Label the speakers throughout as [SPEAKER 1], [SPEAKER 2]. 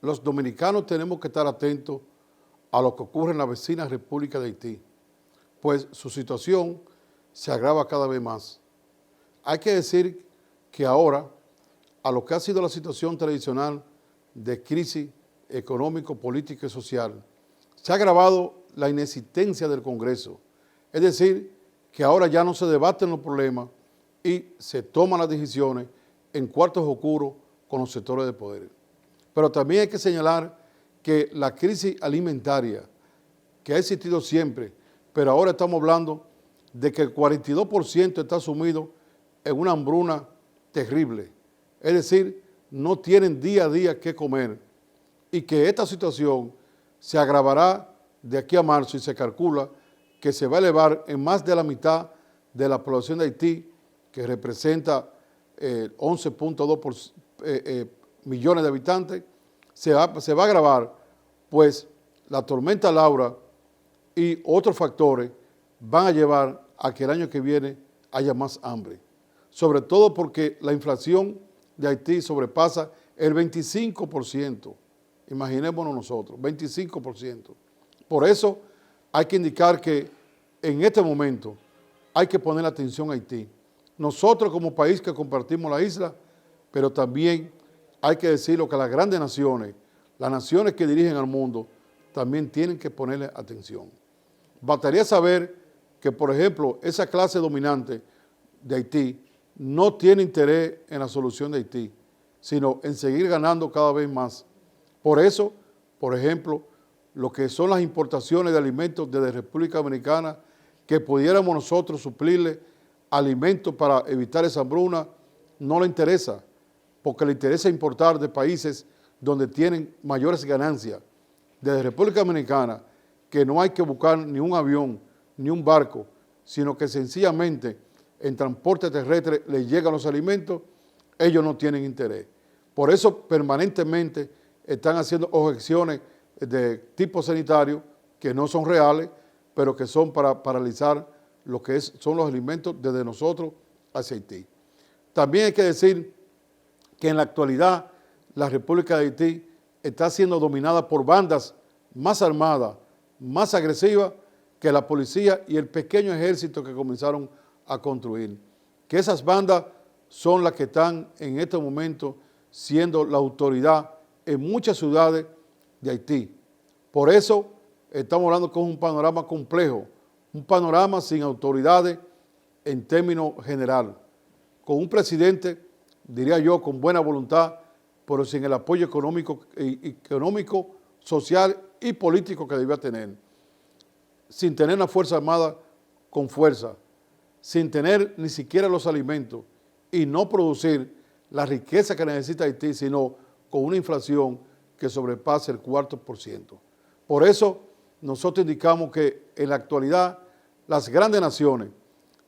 [SPEAKER 1] los dominicanos tenemos que estar atentos a lo que ocurre en la vecina República de Haití, pues su situación se agrava cada vez más. Hay que decir que ahora, a lo que ha sido la situación tradicional de crisis económico, política y social, se ha agravado la inexistencia del Congreso. Es decir, que ahora ya no se debaten los problemas y se toman las decisiones en cuartos oscuros con los sectores de poder. Pero también hay que señalar que la crisis alimentaria, que ha existido siempre, pero ahora estamos hablando de que el 42% está sumido en una hambruna terrible. Es decir, no tienen día a día qué comer y que esta situación se agravará de aquí a marzo y se calcula que se va a elevar en más de la mitad de la población de Haití, que representa 11.2 millones de habitantes, se va a agravar, pues la tormenta Laura y otros factores van a llevar a que el año que viene haya más hambre. Sobre todo porque la inflación de Haití sobrepasa el 25%. Imaginémonos nosotros, 25%. Por eso hay que indicar que en este momento hay que poner atención a Haití. Nosotros como país que compartimos la isla, pero también hay que decirlo que las grandes naciones, las naciones que dirigen al mundo, también tienen que ponerle atención. Bastaría saber que, por ejemplo, esa clase dominante de Haití no tiene interés en la solución de Haití, sino en seguir ganando cada vez más. Por eso, por ejemplo, lo que son las importaciones de alimentos desde República Dominicana, que pudiéramos nosotros suplirle alimentos para evitar esa hambruna, no le interesa, porque le interesa importar de países donde tienen mayores ganancias. Desde República Dominicana, que no hay que buscar ni un avión, ni un barco, sino que sencillamente en transporte terrestre les llegan los alimentos, ellos no tienen interés. Por eso permanentemente están haciendo objeciones de tipo sanitario que no son reales, pero que son para paralizar lo que son los alimentos desde nosotros hacia Haití. También hay que decir que en la actualidad la República de Haití está siendo dominada por bandas más armadas, más agresivas que la policía y el pequeño ejército que comenzaron a construir. Que esas bandas son las que están en este momento siendo la autoridad en muchas ciudades de Haití. Por eso estamos hablando con un panorama complejo, un panorama sin autoridades en términos general, con un presidente, diría yo, con buena voluntad, pero sin el apoyo económico, social y político que debía tener, sin tener una fuerza armada con fuerza, sin tener ni siquiera los alimentos y no producir la riqueza que necesita Haití, sino con una inflación que sobrepasa el 4%. Por eso nosotros indicamos que en la actualidad las grandes naciones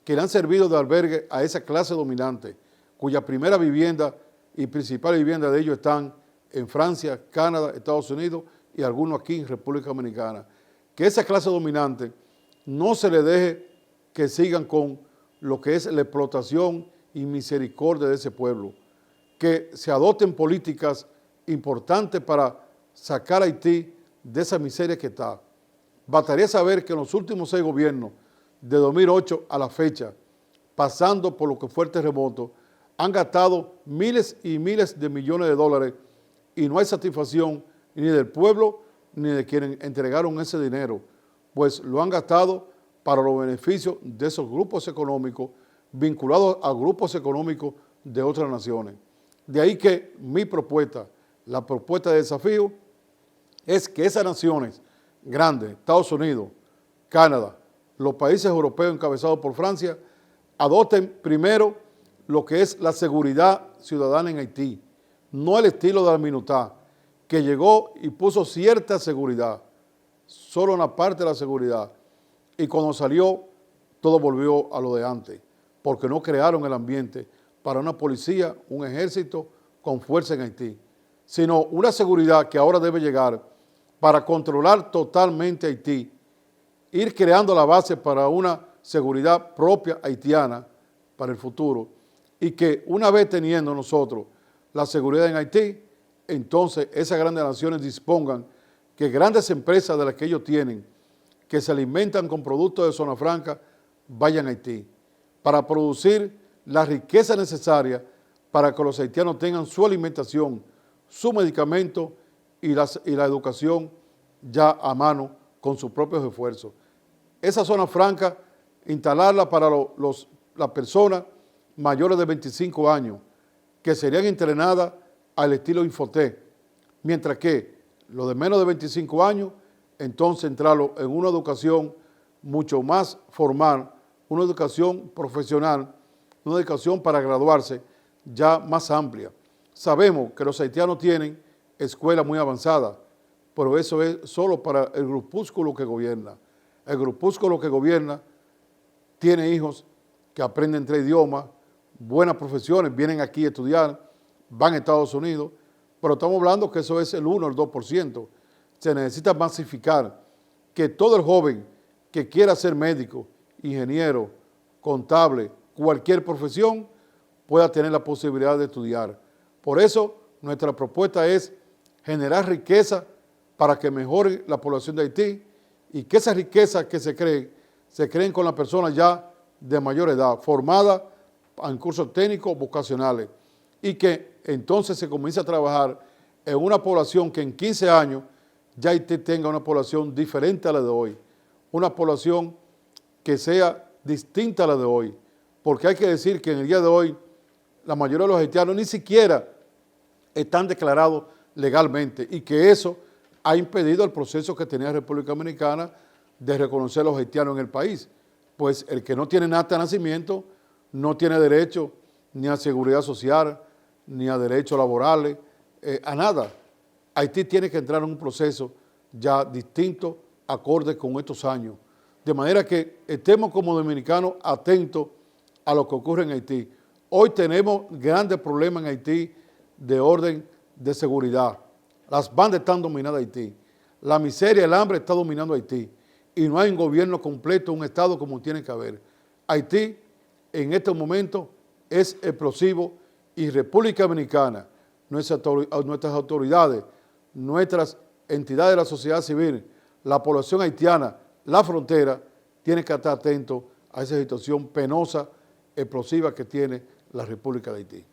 [SPEAKER 1] que le han servido de albergue a esa clase dominante, cuya primera vivienda y principal vivienda de ellos están en Francia, Canadá, Estados Unidos y algunos aquí en República Dominicana, que esa clase dominante no se le deje que sigan con lo que es la explotación y misericordia de ese pueblo, que se adopten políticas importantes para sacar a Haití de esa miseria que está. Bastaría saber que en los últimos 6 gobiernos, de 2008 a la fecha, pasando por lo que fue el terremoto, han gastado miles y miles de millones de dólares y no hay satisfacción ni del pueblo ni de quienes entregaron ese dinero, pues lo han gastado para los beneficios de esos grupos económicos vinculados a grupos económicos de otras naciones. De ahí que mi propuesta, la propuesta de desafío, es que esas naciones grandes, Estados Unidos, Canadá, los países europeos encabezados por Francia, adopten primero lo que es la seguridad ciudadana en Haití, no el estilo de la minutá, que llegó y puso cierta seguridad, solo una parte de la seguridad, y cuando salió todo volvió a lo de antes, porque no crearon el ambiente para una policía, un ejército con fuerza en Haití, sino una seguridad que ahora debe llegar para controlar totalmente Haití, ir creando la base para una seguridad propia haitiana para el futuro y que una vez teniendo nosotros la seguridad en Haití, entonces esas grandes naciones dispongan que grandes empresas de las que ellos tienen, que se alimentan con productos de zona franca, vayan a Haití, para producir la riqueza necesaria para que los haitianos tengan su alimentación, su medicamento y la educación ya a mano con sus propios esfuerzos. Esa zona franca, instalarla para las personas mayores de 25 años, que serían entrenadas al estilo Infotec, mientras que los de menos de 25 años, entonces entrarlo en una educación mucho más formal, una educación profesional, una educación para graduarse ya más amplia. Sabemos que los haitianos tienen escuelas muy avanzadas, pero eso es solo para el grupúsculo que gobierna. El grupúsculo que gobierna tiene hijos que aprenden 3 idiomas, buenas profesiones, vienen aquí a estudiar, van a Estados Unidos, pero estamos hablando que eso es el 1 o el 2%. Se necesita masificar, que todo el joven que quiera ser médico, ingeniero, contable, cualquier profesión, pueda tener la posibilidad de estudiar. Por eso, nuestra propuesta es generar riqueza para que mejore la población de Haití y que esas riquezas que se creen con las personas ya de mayor edad, formadas en cursos técnicos vocacionales, y que entonces se comience a trabajar en una población que en 15 años ya Haití tenga una población diferente a la de hoy, una población que sea distinta a la de hoy, porque hay que decir que en el día de hoy la mayoría de los haitianos ni siquiera están declarados legalmente y que eso ha impedido el proceso que tenía la República Dominicana de reconocer a los haitianos en el país, pues el que no tiene acta de nacimiento no tiene derecho ni a seguridad social, ni a derechos laborales, a nada. Haití tiene que entrar en un proceso ya distinto, acorde con estos años, de manera que estemos como dominicanos atentos a lo que ocurre en Haití. Hoy tenemos grandes problemas en Haití de orden de seguridad. Las bandas están dominando Haití. La miseria, el hambre está dominando Haití. Y no hay un gobierno completo, un Estado como tiene que haber. Haití en este momento es explosivo y República Dominicana, nuestras autoridades, nuestras entidades de la sociedad civil, la población haitiana, la frontera, tiene que estar atento a esa situación penosa, explosiva que tiene la República de Haití.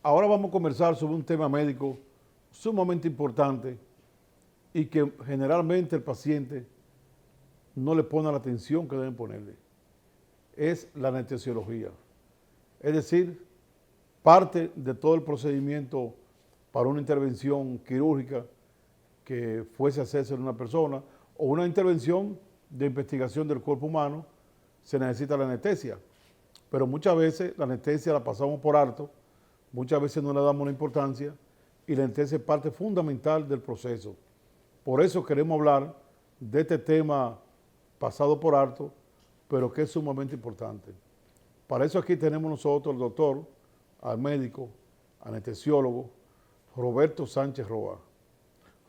[SPEAKER 1] Ahora vamos a conversar sobre un tema médico sumamente importante y que generalmente el paciente no le pone la atención que deben ponerle. Es la anestesiología. Es decir, parte de todo el procedimiento para una intervención quirúrgica que fuese a hacerse en una persona o una intervención de investigación del cuerpo humano, se necesita la anestesia. Pero muchas veces la anestesia la pasamos por alto, muchas veces no le damos la importancia y la anestesia es parte fundamental del proceso. Por eso queremos hablar de este tema pasado por alto, pero que es sumamente importante. Para eso aquí tenemos nosotros al doctor, al médico, anestesiólogo, Roberto Sánchez Roa.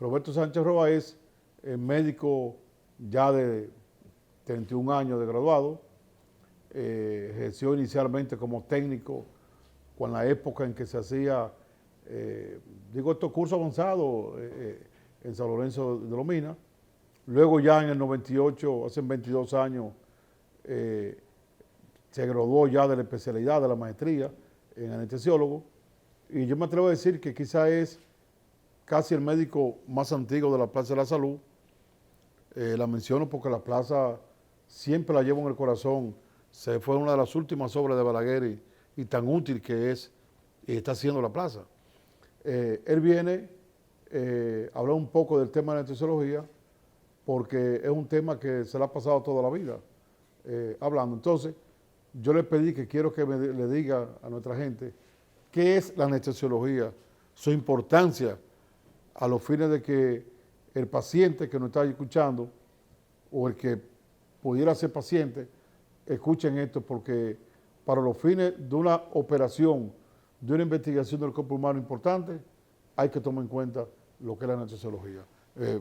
[SPEAKER 1] Roberto Sánchez Roa es médico ya de 31 años de graduado, ejerció inicialmente como técnico con la época en que se hacía, estos cursos avanzados en San Lorenzo de Lomina. Luego ya en el 98, hace 22 años, se graduó ya de la especialidad, de la maestría en anestesiólogo. Y yo me atrevo a decir que quizá es casi el médico más antiguo de la Plaza de la Salud. La menciono porque la plaza siempre la llevo en el corazón. Fue una de las últimas obras de Balaguer y tan útil que es y está haciendo la plaza. Él viene a hablar un poco del tema de la anestesiología porque es un tema que se le ha pasado toda la vida hablando. Entonces, yo le pedí que quiero que le diga a nuestra gente qué es la anestesiología, su importancia a los fines de que el paciente que nos está escuchando o el que pudiera ser paciente, escuchen esto porque para los fines de una operación, de una investigación del cuerpo humano importante, hay que tomar en cuenta lo que es la anestesiología.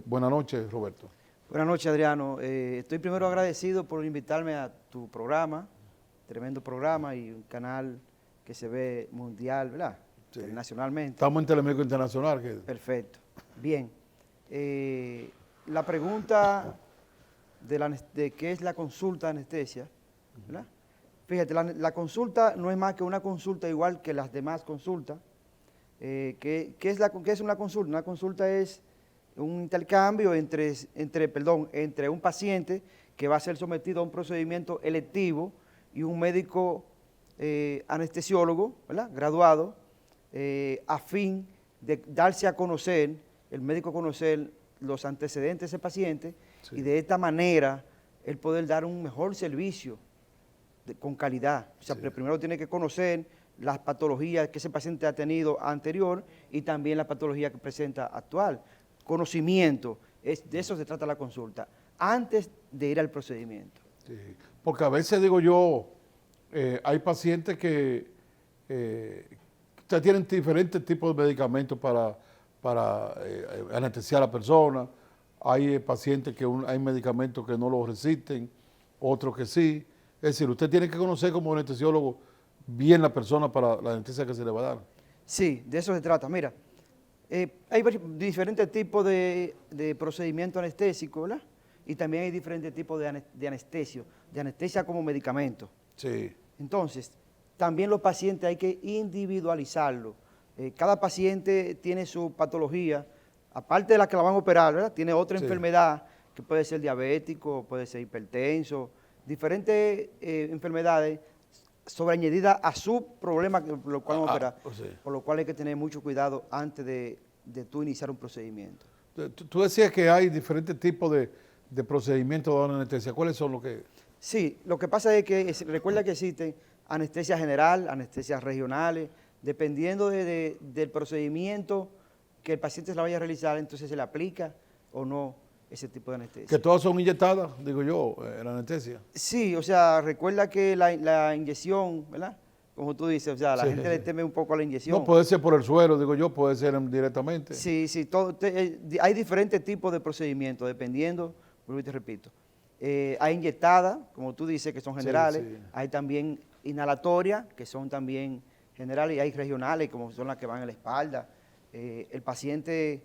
[SPEAKER 1] Buenas noches, Roberto.
[SPEAKER 2] Buenas noches, Adriano. Estoy primero agradecido por invitarme a tu programa, tremendo programa y un canal que se ve mundial, ¿verdad? Sí. Internacionalmente.
[SPEAKER 1] Estamos en Telemédico Internacional.
[SPEAKER 2] Perfecto. Bien. La pregunta de qué es la consulta de anestesia, ¿verdad? Fíjate, la consulta no es más que una consulta igual que las demás consultas. ¿Qué es una consulta? Una consulta es un intercambio entre un paciente que va a ser sometido a un procedimiento electivo y un médico anestesiólogo, ¿verdad?, graduado, a fin de darse a conocer, el médico conocer los antecedentes de ese paciente, sí, y de esta manera él poder dar un mejor servicio con calidad. O sea, sí, primero tiene que conocer las patologías que ese paciente ha tenido anterior y también la patología que presenta actual. Conocimiento, de eso se trata la consulta, antes de ir al procedimiento.
[SPEAKER 1] Sí, porque a veces digo yo, hay pacientes que tienen diferentes tipos de medicamentos para anestesiar a la persona. Hay pacientes que hay medicamentos que no los resisten, otros que sí. Es decir, usted tiene que conocer como anestesiólogo bien la persona para la anestesia que se le va a dar.
[SPEAKER 2] Sí, de eso se trata. Mira, hay diferentes tipos de procedimiento anestésico, ¿verdad? Y también hay diferentes tipos de anestesia como medicamento.
[SPEAKER 1] Sí.
[SPEAKER 2] Entonces, también los pacientes hay que individualizarlo. Cada paciente tiene su patología, aparte de la que la van a operar, ¿verdad? Tiene otra, sí, enfermedad que puede ser diabético, puede ser hipertenso, diferentes enfermedades sobreañadidas a su problema por lo cual vamos a operar. Sí. Por lo cual hay que tener mucho cuidado antes de tú iniciar un procedimiento.
[SPEAKER 1] Tú decías que hay diferentes tipos de procedimientos de anestesia. ¿Cuáles son los que...?
[SPEAKER 2] Sí, lo que pasa es que recuerda que existen anestesia general, anestesias regionales, dependiendo del procedimiento que el paciente se la vaya a realizar, entonces se le aplica o no ese tipo de anestesia.
[SPEAKER 1] ¿Que todas son inyectadas, digo yo, la anestesia?
[SPEAKER 2] Sí, o sea, recuerda que la inyección, ¿verdad? Como tú dices, o sea, la gente le teme un poco a la inyección.
[SPEAKER 1] No, puede ser por el suero, digo yo, puede ser directamente.
[SPEAKER 2] Sí, hay diferentes tipos de procedimientos, dependiendo, vuelvo y te repito. Hay inyectadas, como tú dices, que son generales, sí, sí. Hay también inhalatorias, que son también generales, y hay regionales, como son las que van en la espalda. El paciente,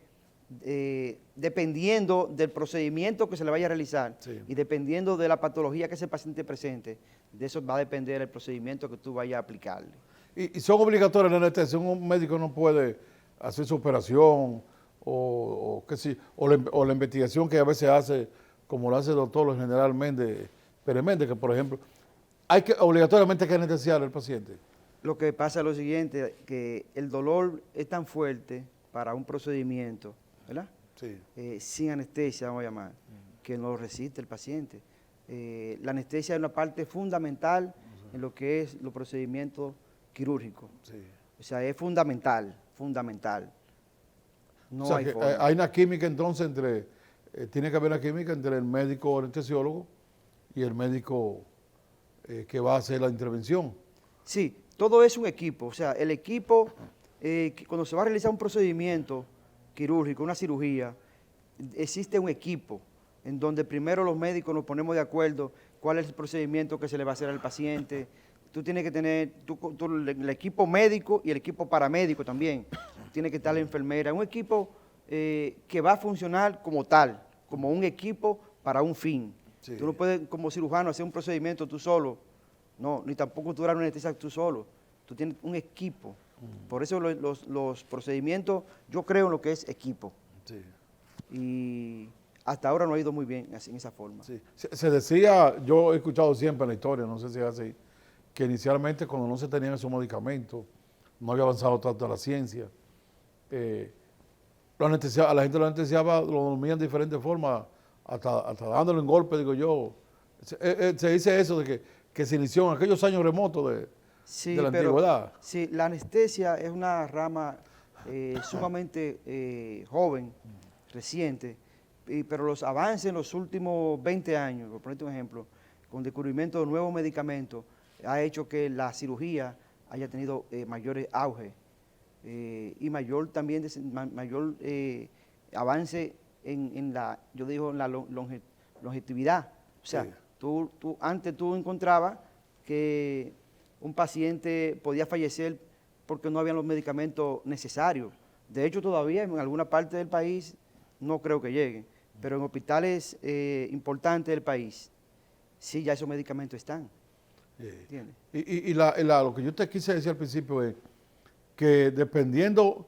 [SPEAKER 2] dependiendo del procedimiento que se le vaya a realizar, sí, y dependiendo de la patología que ese paciente presente, de eso va a depender el procedimiento que tú vayas a aplicarle.
[SPEAKER 1] ¿Y son obligatorias la anestesia? Un médico no puede hacer su operación o la investigación que a veces hace, como lo hace el doctor general Pérez Méndez, que por ejemplo, obligatoriamente hay que anestesiar al paciente.
[SPEAKER 2] Lo que pasa es lo siguiente, que el dolor es tan fuerte para un procedimiento, ¿verdad?
[SPEAKER 1] Sí.
[SPEAKER 2] Sin anestesia, vamos a llamar, que no lo resiste el paciente. La anestesia es una parte fundamental en lo que es los procedimientos quirúrgicos. Sí. O sea, es fundamental. No, o sea, hay forma.
[SPEAKER 1] Hay una química entonces tiene que haber una química entre el médico anestesiólogo y el médico que va a hacer la intervención.
[SPEAKER 2] Sí, todo es un equipo. O sea, el equipo, cuando se va a realizar un procedimiento quirúrgico, una cirugía, existe un equipo en donde primero los médicos nos ponemos de acuerdo cuál es el procedimiento que se le va a hacer al paciente. Tú tienes que tener el equipo médico y el equipo paramédico también. Tiene que estar la enfermera. Un equipo que va a funcionar como tal, como un equipo para un fin. Sí. Tú no puedes, como cirujano, hacer un procedimiento tú solo. No, ni tampoco tú dar una anestesia tú solo. Tú tienes un equipo. Por eso los procedimientos, yo creo en lo que es equipo. Sí. Y hasta ahora no ha ido muy bien así, en esa forma.
[SPEAKER 1] Sí. Se decía, yo he escuchado siempre en la historia, no sé si es así, que inicialmente cuando no se tenían esos medicamentos, no había avanzado tanto la ciencia, a la gente lo anestesiaba, lo dormían de diferentes formas, hasta dándole un golpe, digo yo. Se dice eso de que se inició en aquellos años remotos de la antigüedad.
[SPEAKER 2] Sí, la anestesia es una rama sumamente joven, reciente, pero los avances en los últimos 20 años, por ponerte un ejemplo, con descubrimiento de nuevos medicamentos, ha hecho que la cirugía haya tenido mayores auge y mayor también mayor avance en la, yo digo, en la longevidad. O sea,
[SPEAKER 1] Sí.
[SPEAKER 2] antes tú encontrabas que un paciente podía fallecer porque no habían los medicamentos necesarios. De hecho, todavía en alguna parte del país no creo que lleguen, pero en hospitales importantes del país, sí, ya esos medicamentos están. ¿Entiendes?
[SPEAKER 1] Lo que yo te quise decir al principio es que dependiendo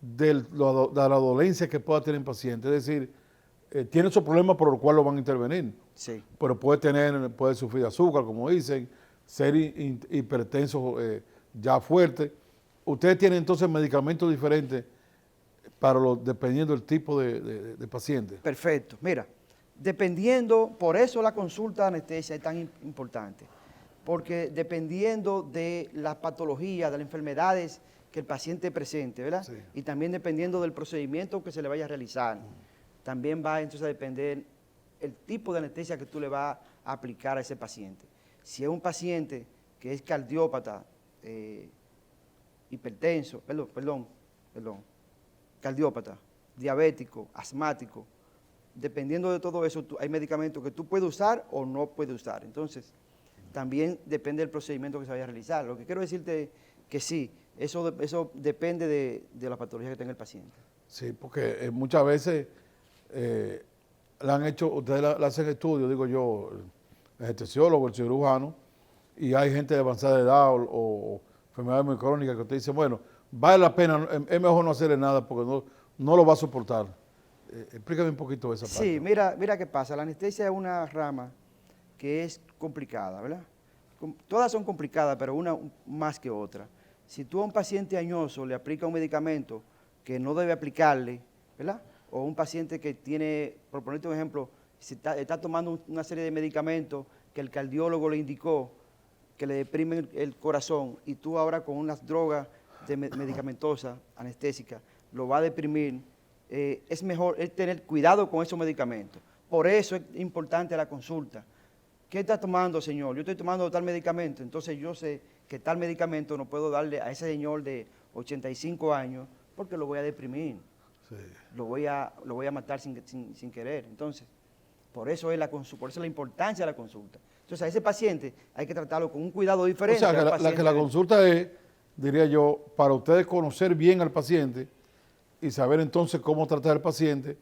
[SPEAKER 1] de la dolencia que pueda tener el paciente, es decir, tiene esos problemas por los cuales lo van a intervenir,
[SPEAKER 2] Sí.
[SPEAKER 1] pero puede sufrir de azúcar, como dicen, ser hipertenso ya fuerte. Ustedes tienen entonces medicamentos diferentes dependiendo del tipo de paciente.
[SPEAKER 2] Perfecto. Mira, dependiendo, por eso la consulta de anestesia es tan importante, porque dependiendo de la patología, de las enfermedades que el paciente presente, ¿verdad?
[SPEAKER 1] Sí.
[SPEAKER 2] Y también dependiendo del procedimiento que se le vaya a realizar, también va entonces a depender el tipo de anestesia que tú le vas a aplicar a ese paciente. Si es un paciente que es cardiópata, hipertenso, perdón, cardiópata, diabético, asmático, dependiendo de todo eso, hay medicamentos que tú puedes usar o no puedes usar. Entonces, también depende del procedimiento que se vaya a realizar. Lo que quiero decirte que sí, eso depende de la patología que tenga el paciente.
[SPEAKER 1] Sí, porque muchas veces ustedes le hacen estudios, digo yo, el anestesiólogo, el cirujano, y hay gente de avanzada edad o enfermedades muy crónicas que usted dice, bueno, vale la pena, es mejor no hacerle nada porque no lo va a soportar. Explícame un poquito esa parte.
[SPEAKER 2] Sí, mira qué pasa. La anestesia es una rama que es complicada, ¿verdad? Todas son complicadas, pero una más que otra. Si tú a un paciente añoso le aplicas un medicamento que no debe aplicarle, ¿verdad? O un paciente que tiene, por ponerte un ejemplo, si está tomando una serie de medicamentos que el cardiólogo le indicó que le deprimen el corazón y tú ahora con unas drogas medicamentosas, anestésicas, lo va a deprimir, es mejor tener cuidado con esos medicamentos. Por eso es importante la consulta. ¿Qué está tomando, señor? Yo estoy tomando tal medicamento, entonces yo sé que tal medicamento no puedo darle a ese señor de 85 años porque lo voy a deprimir,
[SPEAKER 1] Sí.
[SPEAKER 2] lo voy a matar sin querer. Entonces, por eso es la importancia de la consulta. Entonces, a ese paciente hay que tratarlo con un cuidado
[SPEAKER 1] O
[SPEAKER 2] diferente.
[SPEAKER 1] sea, que la consulta es, diría yo, para ustedes conocer bien al paciente y saber entonces cómo tratar al paciente,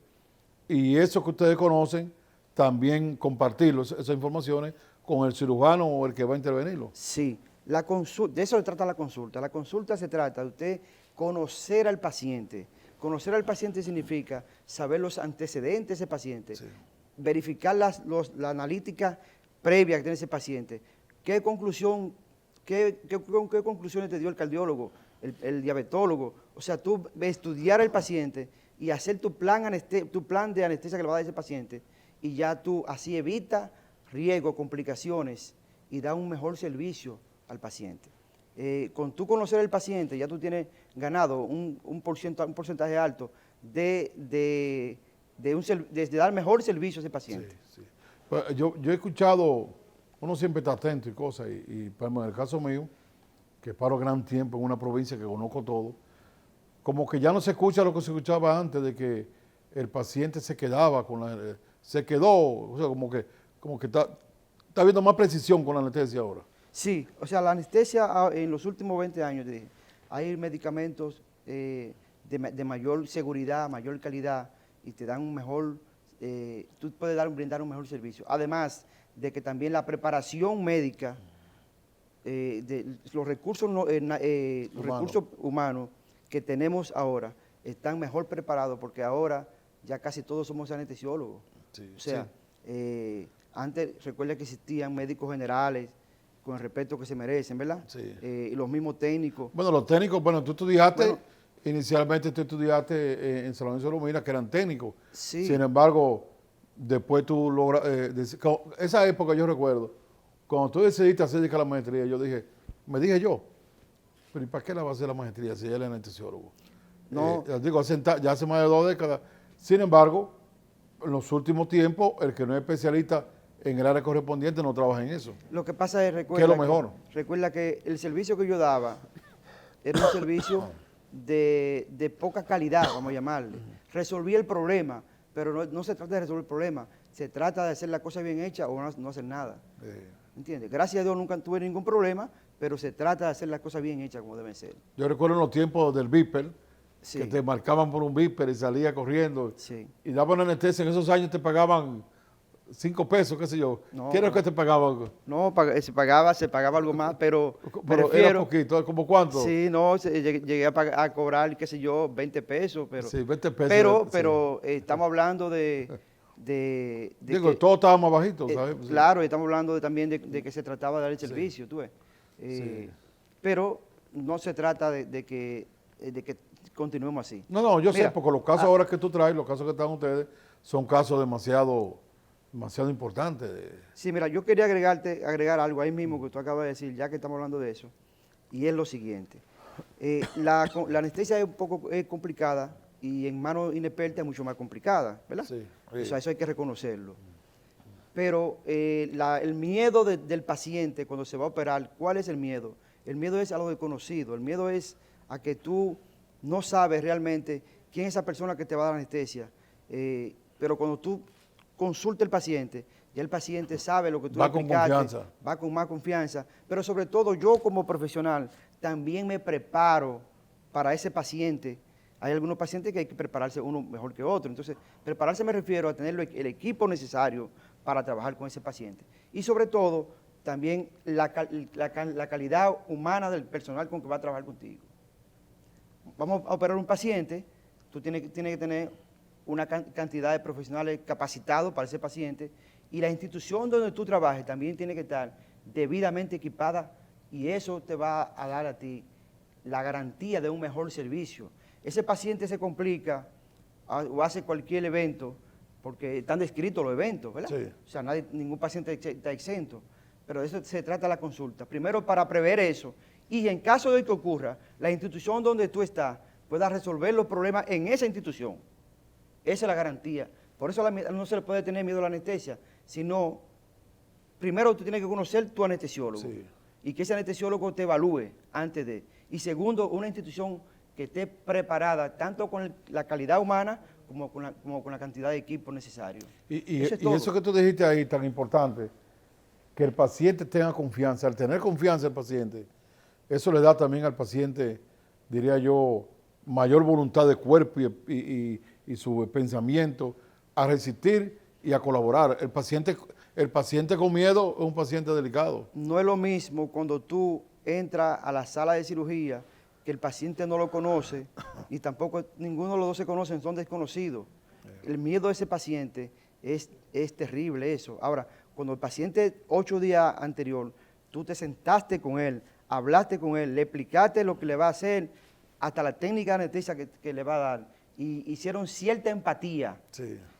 [SPEAKER 1] y eso que ustedes conocen, también compartirlo, esas informaciones, con el cirujano o el que va a intervenirlo.
[SPEAKER 2] Sí, de eso se trata la consulta. La consulta se trata de usted conocer al paciente. Conocer al paciente significa saber los antecedentes de ese paciente,
[SPEAKER 1] Sí.
[SPEAKER 2] verificar la analítica previa que tiene ese paciente. ¿Qué conclusiones te dio el cardiólogo, el diabetólogo? O sea, tú estudiar al paciente y hacer tu plan de anestesia que le va a dar ese paciente, y ya tú así evitas riesgos, complicaciones y da un mejor servicio al paciente. Con tú conocer al paciente, ya tú tienes ganado un porcentaje alto de dar mejor servicio a ese paciente.
[SPEAKER 1] Sí, sí. Pues, yo he escuchado, uno siempre está atento y cosas, y pues, en el caso mío, que paro gran tiempo en una provincia que conozco todo, como que ya no se escucha lo que se escuchaba antes, de que el paciente se quedaba se quedó, o sea, como que está habiendo más precisión con la anestesia ahora.
[SPEAKER 2] Sí, o sea, la anestesia en los últimos 20 años, te dije, hay medicamentos de mayor seguridad, mayor calidad, y te dan un mejor, tú puedes brindar un mejor servicio. Además de que también la preparación médica, los recursos humanos que tenemos ahora están mejor preparados, porque ahora ya casi todos somos anestesiólogos.
[SPEAKER 1] Sí,
[SPEAKER 2] O sea,
[SPEAKER 1] sí.
[SPEAKER 2] antes recuerda que existían médicos generales con el respeto que se merecen, ¿verdad?
[SPEAKER 1] Sí.
[SPEAKER 2] Y los mismos técnicos.
[SPEAKER 1] Bueno, los técnicos, bueno, tú estudiaste,
[SPEAKER 2] Bueno,
[SPEAKER 1] inicialmente tú estudiaste en San Lorenzo de Lomira, que eran técnicos.
[SPEAKER 2] sí.
[SPEAKER 1] Sin embargo, después tú logras, esa época yo recuerdo, cuando tú decidiste hacer la maestría, me dije yo, pero ¿y para qué la va a hacer la maestría si él es anestesiólogo?
[SPEAKER 2] No.
[SPEAKER 1] Digo, ya hace más de 2 décadas. Sin embargo, en los últimos tiempos, el que no es especialista en el área correspondiente no trabaja en eso.
[SPEAKER 2] Lo que pasa es,
[SPEAKER 1] ¿Qué es lo mejor?
[SPEAKER 2] Recuerda que el servicio que yo daba era un servicio de poca calidad, vamos a llamarle. Resolví el problema, pero no se trata de resolver el problema, se trata de hacer la cosa bien hecha o no hacer nada. ¿Entiendes? Gracias a Dios nunca tuve ningún problema, pero se trata de hacer las cosas bien hechas como deben ser.
[SPEAKER 1] Yo recuerdo en los tiempos del Viper,
[SPEAKER 2] Sí.
[SPEAKER 1] que te marcaban por un Viper y salía corriendo.
[SPEAKER 2] Sí.
[SPEAKER 1] Y daban anestesia, en esos años te pagaban 5 pesos, qué sé yo.
[SPEAKER 2] No,
[SPEAKER 1] ¿Qué era lo que te pagaban?
[SPEAKER 2] No, se pagaba algo más, pero me
[SPEAKER 1] Pero era
[SPEAKER 2] refiero...
[SPEAKER 1] poquito, ¿como cuánto?
[SPEAKER 2] Sí, no, llegué a cobrar, qué sé yo, 20 pesos, pero...
[SPEAKER 1] Sí, 20 pesos.
[SPEAKER 2] Pero estamos hablando de
[SPEAKER 1] Digo,
[SPEAKER 2] que,
[SPEAKER 1] todo estaba más bajito, ¿sabes? Sí.
[SPEAKER 2] claro, estamos hablando también de que se trataba de dar el servicio, tú ves.
[SPEAKER 1] Sí.
[SPEAKER 2] Pero no se trata de que continuemos así.
[SPEAKER 1] No, yo sé,
[SPEAKER 2] Mira,
[SPEAKER 1] porque los casos ahora que tú traes, los casos que están ustedes, son casos demasiado importantes.
[SPEAKER 2] Sí, mira, yo quería agregar algo ahí mismo que tú acabas de decir, ya que estamos hablando de eso, y es lo siguiente. La anestesia es un poco complicada y en manos inexpertas es mucho más complicada, ¿verdad?
[SPEAKER 1] Sí, sí.
[SPEAKER 2] O sea, eso hay que reconocerlo. Pero el miedo del paciente cuando se va a operar, ¿cuál es el miedo? El miedo es a lo desconocido, el miedo es a que tú no sabes realmente quién es esa persona que te va a dar anestesia. Pero cuando tú consultas al paciente, ya el paciente sabe lo que tú le explicaste, va con más confianza. Pero sobre todo yo como profesional también me preparo para ese paciente. Hay algunos pacientes que hay que prepararse uno mejor que otro. Entonces, prepararse me refiero a tener el equipo necesario para trabajar con ese paciente. Y sobre todo, también la calidad humana del personal con que va a trabajar contigo. Vamos a operar un paciente, tú tienes que tener una cantidad de profesionales capacitados para ese paciente y la institución donde tú trabajes también tiene que estar debidamente equipada y eso te va a dar a ti la garantía de un mejor servicio. Ese paciente se complica o hace cualquier evento, porque están descritos los eventos, ¿verdad? Sí. O sea, ningún paciente está exento, pero de eso se trata la consulta. Primero para prever eso y en caso de que ocurra, la institución donde tú estás pueda resolver los problemas en esa institución. Esa es la garantía. Por eso no se le puede tener miedo a la anestesia, sino primero tú tienes que conocer tu anestesiólogo y que ese anestesiólogo te evalúe antes de. Y segundo, una institución que esté preparada tanto con la calidad humana como con la cantidad de equipo necesario.
[SPEAKER 1] Y eso que tú dijiste ahí tan importante, que el paciente tenga confianza. Al tener confianza el paciente, eso le da también al paciente, diría yo, mayor voluntad de cuerpo y su pensamiento a resistir y a colaborar. El paciente con miedo es un paciente delicado. No
[SPEAKER 2] es lo mismo cuando tú entras a la sala de cirugía, que el paciente no lo conoce y tampoco ninguno de los dos se conocen, son desconocidos. El miedo de ese paciente es terrible eso. Ahora, cuando el paciente 8 días anterior, tú te sentaste con él, hablaste con él, le explicaste lo que le va a hacer, hasta la técnica de anestesia que le va a dar, y hicieron cierta empatía,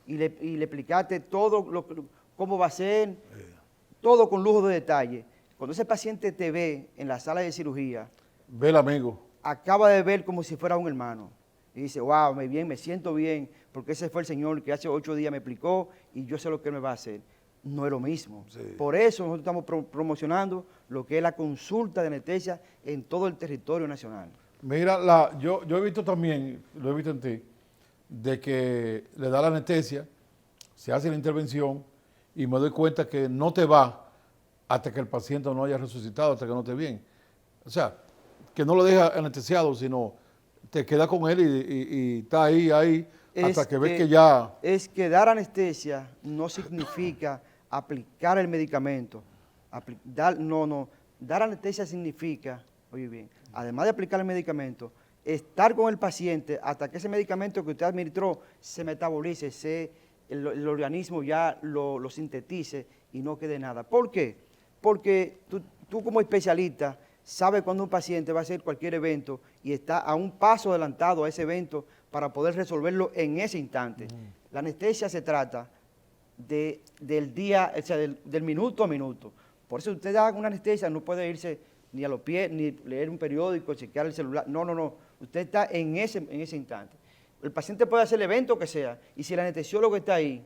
[SPEAKER 2] y le explicaste todo cómo va a ser, todo con lujo de detalle. Cuando ese paciente te ve en la sala de cirugía,
[SPEAKER 1] ve el amigo.
[SPEAKER 2] Acaba de ver como si fuera un hermano. Y dice, wow, me siento bien, porque ese fue el Señor que hace 8 días me explicó y yo sé lo que Él me va a hacer. No es lo mismo. Por eso nosotros estamos promocionando lo que es la consulta de anestesia en todo el territorio nacional.
[SPEAKER 1] Mira, yo he visto también, lo he visto en ti, de que le da la anestesia, se hace la intervención y me doy cuenta que no te va hasta que el paciente no haya resucitado, hasta que no esté bien. O sea, que no lo deja anestesiado, sino te queda con él y está ahí, hasta que ves que ya...
[SPEAKER 2] Es que dar anestesia no significa aplicar el medicamento. Dar anestesia significa, oye bien, además de aplicar el medicamento, estar con el paciente hasta que ese medicamento que usted administró se metabolice, el organismo ya lo sintetice y no quede nada. ¿Por qué? Porque tú como especialista sabe cuando un paciente va a hacer cualquier evento y está a un paso adelantado a ese evento para poder resolverlo en ese instante. La anestesia se trata del día, o sea, del minuto a minuto. Por eso usted da una anestesia, no puede irse ni a los pies, ni leer un periódico, chequear el celular. No. Usted está en ese instante. El paciente puede hacer el evento que sea, y si el anestesiólogo está ahí,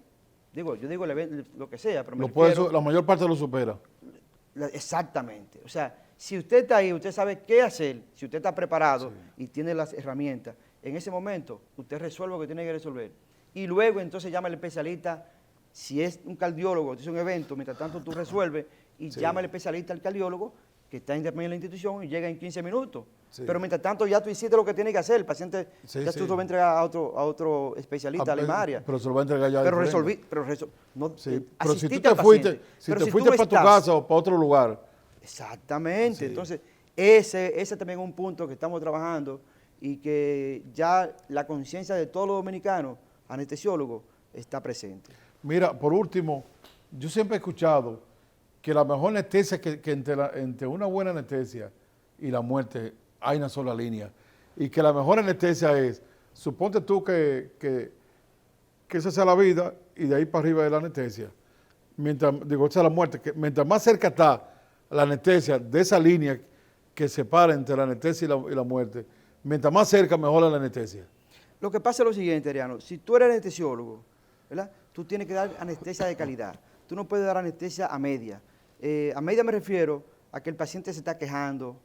[SPEAKER 2] yo digo el evento, lo que sea, pero me
[SPEAKER 1] Lo puede,
[SPEAKER 2] refiero-
[SPEAKER 1] la mayor parte lo supera.
[SPEAKER 2] Exactamente. O sea, si usted está ahí, usted sabe qué hacer, si usted está preparado y tiene las herramientas, en ese momento usted resuelve lo que tiene que resolver. Y luego entonces llama al especialista, si es un cardiólogo, es un evento, mientras tanto tú resuelves y llama al especialista, al cardiólogo, que está intermedio en la institución y llega en 15 minutos.
[SPEAKER 1] Sí.
[SPEAKER 2] Pero mientras tanto ya tú hiciste lo que tienes que hacer, el paciente
[SPEAKER 1] Sí,
[SPEAKER 2] ya
[SPEAKER 1] sí.
[SPEAKER 2] tú lo vas a entregar a otro especialista, a la área.
[SPEAKER 1] Pero se lo va a entregar ya.
[SPEAKER 2] Pero
[SPEAKER 1] diferente.
[SPEAKER 2] no,
[SPEAKER 1] Sí, pero si tú
[SPEAKER 2] asististe
[SPEAKER 1] te
[SPEAKER 2] al
[SPEAKER 1] fuiste,
[SPEAKER 2] paciente.
[SPEAKER 1] si
[SPEAKER 2] Pero
[SPEAKER 1] te
[SPEAKER 2] tú
[SPEAKER 1] fuiste
[SPEAKER 2] no
[SPEAKER 1] para tu
[SPEAKER 2] estás-
[SPEAKER 1] casa o para otro lugar,
[SPEAKER 2] Exactamente.
[SPEAKER 1] Sí.
[SPEAKER 2] Entonces, ese también es un punto que estamos trabajando y que ya la conciencia de todos los dominicanos, anestesiólogos, está presente.
[SPEAKER 1] mira, por último, yo siempre he escuchado que la mejor anestesia, que entre una buena anestesia y la muerte hay una sola línea. Y que la mejor anestesia es, suponte tú que esa sea la vida y de ahí para arriba es la anestesia. Esa es la muerte. Que mientras más cerca está la anestesia de esa línea que separa entre la anestesia y la muerte, mientras más cerca, mejor es la anestesia.
[SPEAKER 2] Lo que pasa es lo siguiente, Ariano, si tú eres anestesiólogo, ¿verdad? Tú tienes que dar anestesia de calidad. Tú no puedes dar anestesia a media. A media me refiero a que el paciente se está quejando.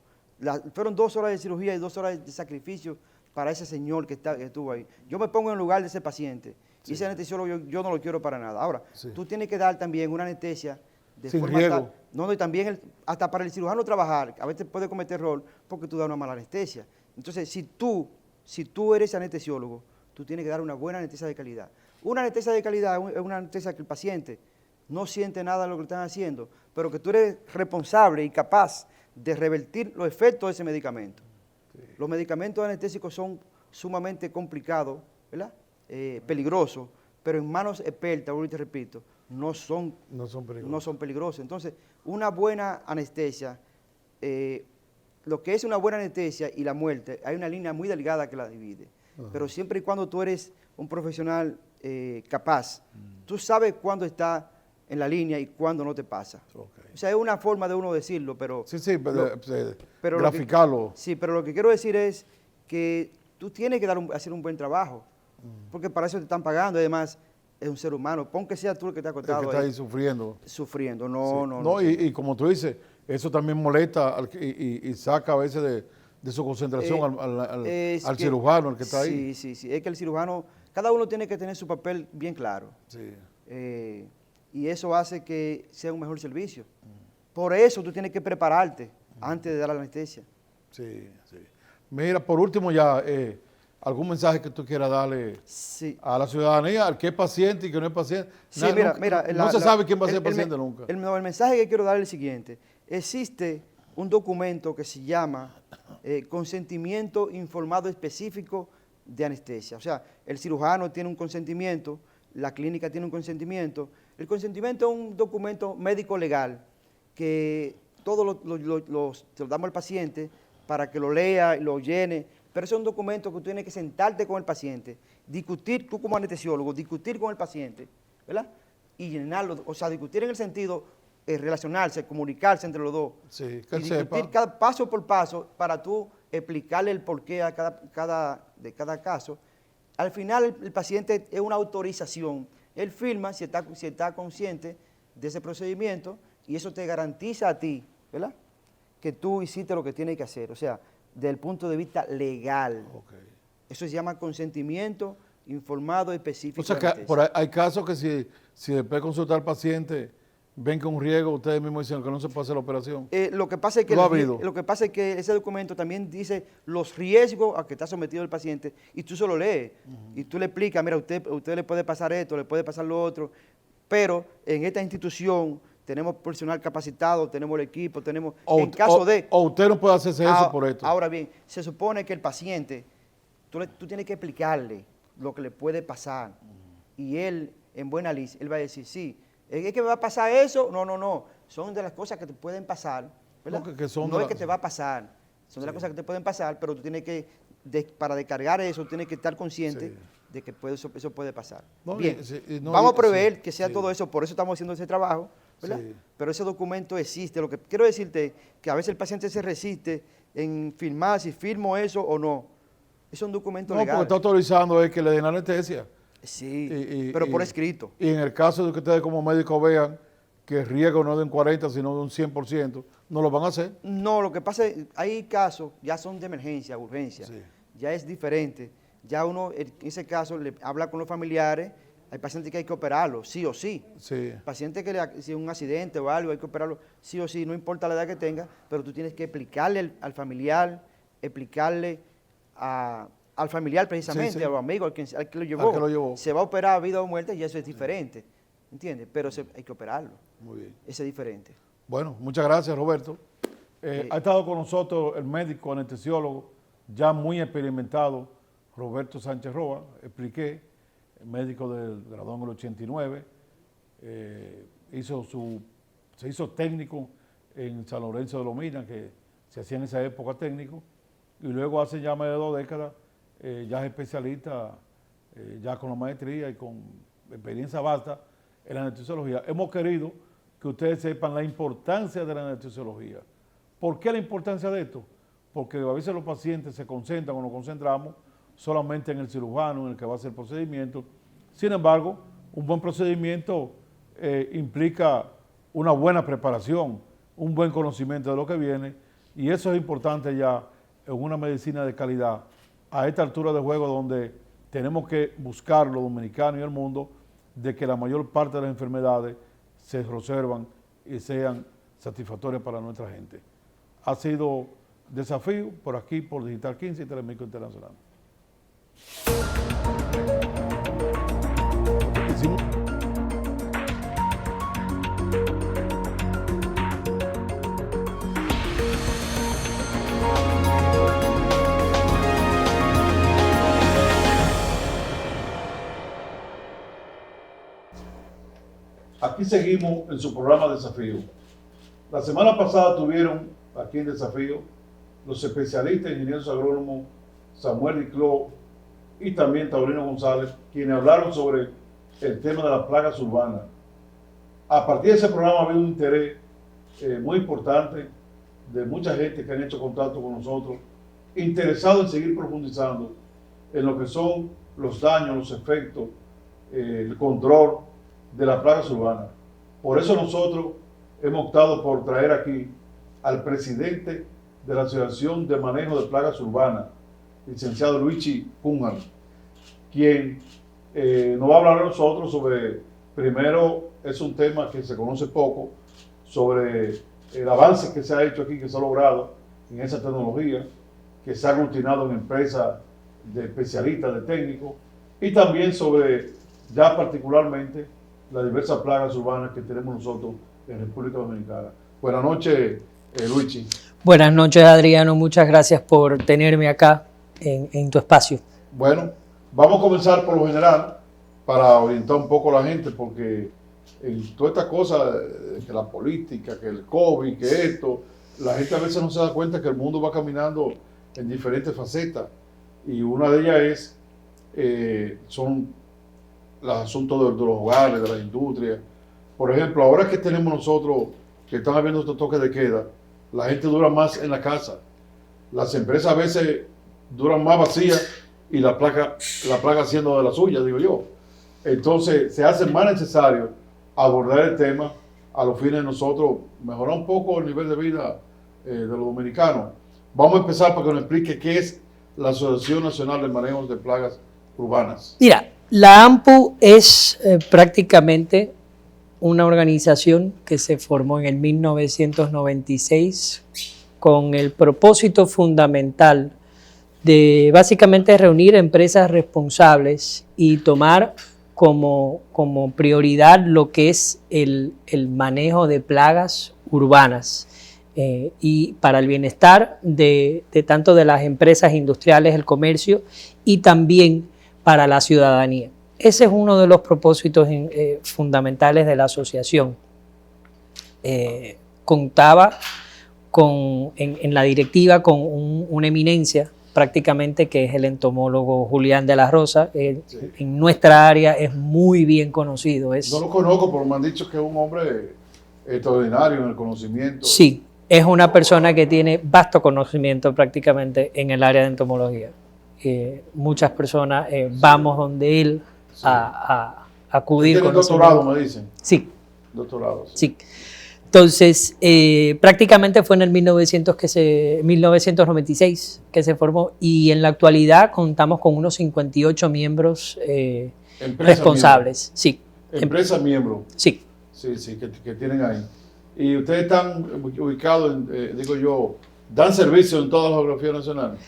[SPEAKER 2] Fueron 2 horas de cirugía y 2 horas de sacrificio para ese señor que estuvo ahí. Yo me pongo en el lugar de ese paciente. Y ese anestesiólogo yo no lo quiero para nada. Ahora, tú tienes que dar también una anestesia de
[SPEAKER 1] Sin
[SPEAKER 2] forma
[SPEAKER 1] riesgo.
[SPEAKER 2] y también hasta para el cirujano trabajar, a veces puede cometer error porque tú das una mala anestesia. Entonces, si tú eres anestesiólogo, tú tienes que dar una buena anestesia de calidad. Una anestesia de calidad es una anestesia que el paciente no siente nada de lo que le están haciendo, pero que tú eres responsable y capaz de revertir los efectos de ese medicamento. Los medicamentos anestésicos son sumamente complicados, ¿verdad? Peligrosos, pero en manos expertas, ahorita repito, no son peligrosos. Entonces, una buena anestesia, lo que es una buena anestesia y la muerte, hay una línea muy delgada que la divide. Pero siempre y cuando tú eres un profesional capaz, tú sabes cuándo está en la línea y cuándo no te pasa.
[SPEAKER 1] Okay.
[SPEAKER 2] O sea, es una forma de uno decirlo, pero...
[SPEAKER 1] Sí,
[SPEAKER 2] pero
[SPEAKER 1] graficarlo.
[SPEAKER 2] Sí, pero lo que quiero decir es que tú tienes que hacer un buen trabajo, porque para eso te están pagando, además es un ser humano. Pon que sea tú el que está acostado
[SPEAKER 1] El que está ahí sufriendo.
[SPEAKER 2] Sufriendo,
[SPEAKER 1] No, y como tú dices, eso también molesta y saca a veces de su concentración al cirujano, el que está ahí.
[SPEAKER 2] Sí. Es que el cirujano, cada uno tiene que tener su papel bien claro.
[SPEAKER 1] Sí.
[SPEAKER 2] Y eso hace que sea un mejor servicio. Por eso tú tienes que prepararte antes de dar la anestesia.
[SPEAKER 1] Sí. Mira, por último ya, algún mensaje que tú quieras darle a la ciudadanía, al que es paciente y que no es paciente.
[SPEAKER 2] Sí, mira,
[SPEAKER 1] no se sabe quién va a ser paciente nunca.
[SPEAKER 2] El mensaje que quiero dar es el siguiente. Existe un documento que se llama consentimiento informado específico de anestesia. O sea, el cirujano tiene un consentimiento, la clínica tiene un consentimiento. El consentimiento es un documento médico legal que todos se lo damos al paciente para que lo lea y lo llene, pero es un documento que tú tienes que sentarte con el paciente, discutir, tú como anestesiólogo, discutir con el paciente, ¿verdad? Y llenarlo, o sea, discutir en el sentido relacionarse, comunicarse entre los dos.
[SPEAKER 1] Sí, que
[SPEAKER 2] y discutir cada paso por paso para tú explicarle el porqué de cada caso. Al final el paciente es una autorización. Él firma si está consciente de ese procedimiento y eso te garantiza a ti, ¿verdad?, que tú hiciste lo que tienes que hacer. O sea, desde el punto de vista legal.
[SPEAKER 1] Okay.
[SPEAKER 2] Eso se llama consentimiento informado específico.
[SPEAKER 1] O sea, que hay casos que si después de consultar al paciente ven que un riesgo, ustedes mismos dicen que no se puede hacer la operación.
[SPEAKER 2] Lo que pasa es que ese documento también dice los riesgos a que está sometido el paciente y tú solo lees y tú le explicas, mira, usted le puede pasar esto, le puede pasar lo otro, pero en esta institución tenemos personal capacitado, tenemos el equipo, tenemos...
[SPEAKER 1] O usted no puede hacerse eso por esto.
[SPEAKER 2] Ahora bien, se supone que el paciente, tú tienes que explicarle lo que le puede pasar y él, en buena lid, él va a decir, sí, ¿es que me va a pasar eso? No. Son de las cosas que te pueden pasar, ¿verdad? No es que te va a pasar. Son de las cosas que te pueden pasar, pero tú tienes que, para descargar eso, tienes que estar consciente de que eso puede pasar. Bien, vamos a prever que sea todo eso, por eso estamos haciendo ese trabajo, ¿verdad? Sí. Pero ese documento existe. Lo que quiero decirte es que a veces el paciente se resiste en firmar si firmo eso o no. Es un documento legal.
[SPEAKER 1] No, porque está autorizando es que le den anestesia.
[SPEAKER 2] Sí,
[SPEAKER 1] Y-
[SPEAKER 2] pero por
[SPEAKER 1] y-
[SPEAKER 2] escrito.
[SPEAKER 1] Y en el caso de que ustedes como médicos vean que el riesgo no es de un 40, sino de un 100%, no lo van a hacer.
[SPEAKER 2] No, lo que pasa es, hay casos, ya son de emergencia, urgencia,
[SPEAKER 1] Sí.
[SPEAKER 2] ya es diferente. Ya uno, en ese caso, le habla con los familiares, hay pacientes que hay que operarlo, sí o sí.
[SPEAKER 1] Sí,
[SPEAKER 2] Paciente que si un accidente o algo, hay que operarlo sí o sí, no importa la edad que tenga, pero tú tienes que explicarle al familiar, explicarle al familiar precisamente,
[SPEAKER 1] Sí, sí.
[SPEAKER 2] a los amigos, al que lo llevó.
[SPEAKER 1] Al que lo llevó.
[SPEAKER 2] Se va a operar a vida o muerte y eso es diferente, ¿entiendes? Pero hay que operarlo,
[SPEAKER 1] muy bien.
[SPEAKER 2] eso es diferente.
[SPEAKER 1] Bueno, muchas gracias, Roberto. Ha estado con nosotros el médico anestesiólogo, ya muy experimentado, Roberto Sánchez Roa, expliqué, médico del graduado en el 89, se hizo técnico en San Lorenzo de Lomina, que se hacía en esa época técnico, y luego hace ya más de 2 décadas, ya es especialista, ya con la maestría y con experiencia vasta en la anestesiología. Hemos querido que ustedes sepan la importancia de la anestesiología. ¿Por qué la importancia de esto? Porque a veces los pacientes se concentran o nos concentramos solamente en el cirujano, en el que va a hacer el procedimiento. Sin embargo, un buen procedimiento implica una buena preparación, un buen conocimiento de lo que viene, y eso es importante ya en una medicina de calidad, a esta altura de juego donde tenemos que buscar los dominicanos y el mundo de que la mayor parte de las enfermedades se resuelvan y sean satisfactorias para nuestra gente. Ha sido desafío por aquí, por Digital 15 y Telemédico Internacional. Hicimos- Aquí seguimos en su programa Desafío. La semana pasada tuvieron aquí en Desafío los especialistas ingenieros agrónomos Samuel Dicló y también Taurino González, quienes hablaron sobre el tema de las plagas urbanas. A partir de ese programa ha habido un interés muy importante de mucha gente que han hecho contacto con nosotros, interesado en seguir profundizando en lo que son los daños, los efectos, el control de las plagas urbanas. Por eso nosotros hemos optado por traer aquí al presidente de la Asociación de Manejo de Plagas Urbanas, licenciado Luigi Cunha, quien nos va a hablar a nosotros sobre, primero, es un tema que se conoce poco, sobre el avance que se ha hecho aquí, que se ha logrado en esa tecnología, que se ha aglutinado en empresas de especialistas, de técnicos, y también sobre, ya particularmente, las diversas plagas urbanas que tenemos nosotros en República Dominicana. Buenas noches, Luigi.
[SPEAKER 3] Buenas noches, Adriano. Muchas gracias por tenerme acá en tu espacio.
[SPEAKER 1] Bueno, vamos a comenzar por lo general para orientar un poco a la gente, porque en toda esta cosa, que la política, que el COVID, que esto, la gente a veces no se da cuenta que el mundo va caminando en diferentes facetas, y una de ellas son los asuntos de los hogares, de las industrias. Por ejemplo, ahora que tenemos nosotros, que están habiendo estos toques de queda, la gente dura más en la casa. Las empresas a veces duran más vacías y la plaga haciendo de la suya, digo yo. Entonces, se hace más necesario abordar el tema a los fines de nosotros mejorar un poco el nivel de vida de los dominicanos. Vamos a empezar para que nos explique qué es la Asociación Nacional de Manejo de Plagas Urbanas.
[SPEAKER 3] Mira, la AMPU es prácticamente una organización que se formó en el 1996 con el propósito fundamental de básicamente reunir empresas responsables y tomar como prioridad lo que es el manejo de plagas urbanas y para el bienestar de tanto de las empresas industriales, el comercio y también para la ciudadanía. Ese es uno de los propósitos fundamentales de la asociación. Contaba en la directiva con una eminencia prácticamente, que es el entomólogo Julián de la Rosa. Sí. En nuestra área es muy bien conocido.
[SPEAKER 1] No lo conozco, pero me han dicho que es un hombre extraordinario en el conocimiento.
[SPEAKER 3] Sí, es una persona que tiene vasto conocimiento prácticamente en el área de entomología. Muchas personas vamos donde él
[SPEAKER 1] Sí.
[SPEAKER 3] a acudir
[SPEAKER 1] Tienen
[SPEAKER 3] conocimiento.
[SPEAKER 1] doctorado, me dicen.
[SPEAKER 3] Sí,
[SPEAKER 1] Doctorado.
[SPEAKER 3] sí. Entonces, prácticamente fue en el 1996 que se formó y en la actualidad contamos con unos 58 miembros
[SPEAKER 1] Empresa
[SPEAKER 3] responsables. Sí,
[SPEAKER 1] Empresa miembro.
[SPEAKER 3] sí.
[SPEAKER 1] Sí, sí, que tienen ahí. Y ustedes están ubicados, digo yo, dan servicio en toda la geografía nacional.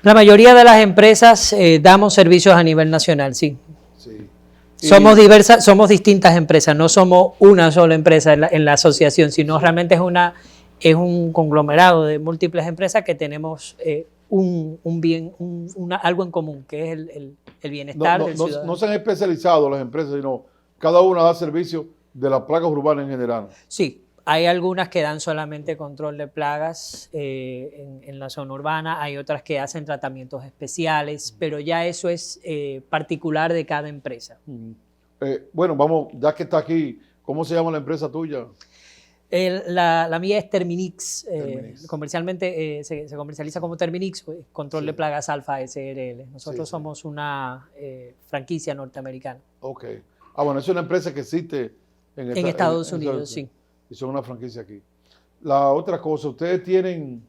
[SPEAKER 3] La mayoría de las empresas damos servicios a nivel nacional, sí.
[SPEAKER 1] Sí.
[SPEAKER 3] Somos diversas, somos distintas empresas, no somos una sola empresa en la asociación, sino
[SPEAKER 1] Sí.
[SPEAKER 3] realmente es un conglomerado de múltiples empresas que tenemos algo en común, que es el bienestar del ciudadano.
[SPEAKER 1] No se han especializado las empresas, sino cada una da servicio de las plagas urbanas en general.
[SPEAKER 3] Sí, hay algunas que dan solamente control de plagas en la zona urbana, hay otras que hacen tratamientos especiales, pero ya eso es particular de cada empresa.
[SPEAKER 1] Bueno, vamos, ya que está aquí, ¿cómo se llama la empresa tuya?
[SPEAKER 3] La mía es Terminix.
[SPEAKER 1] Terminix.
[SPEAKER 3] Comercialmente se comercializa como Terminix, control de plagas Alfa SRL. Nosotros
[SPEAKER 1] Sí.
[SPEAKER 3] somos una franquicia norteamericana.
[SPEAKER 1] Ok. Ah, bueno, es una empresa que existe
[SPEAKER 3] En Estados Unidos, sí.
[SPEAKER 1] Y son una franquicia aquí. La otra cosa, ustedes tienen,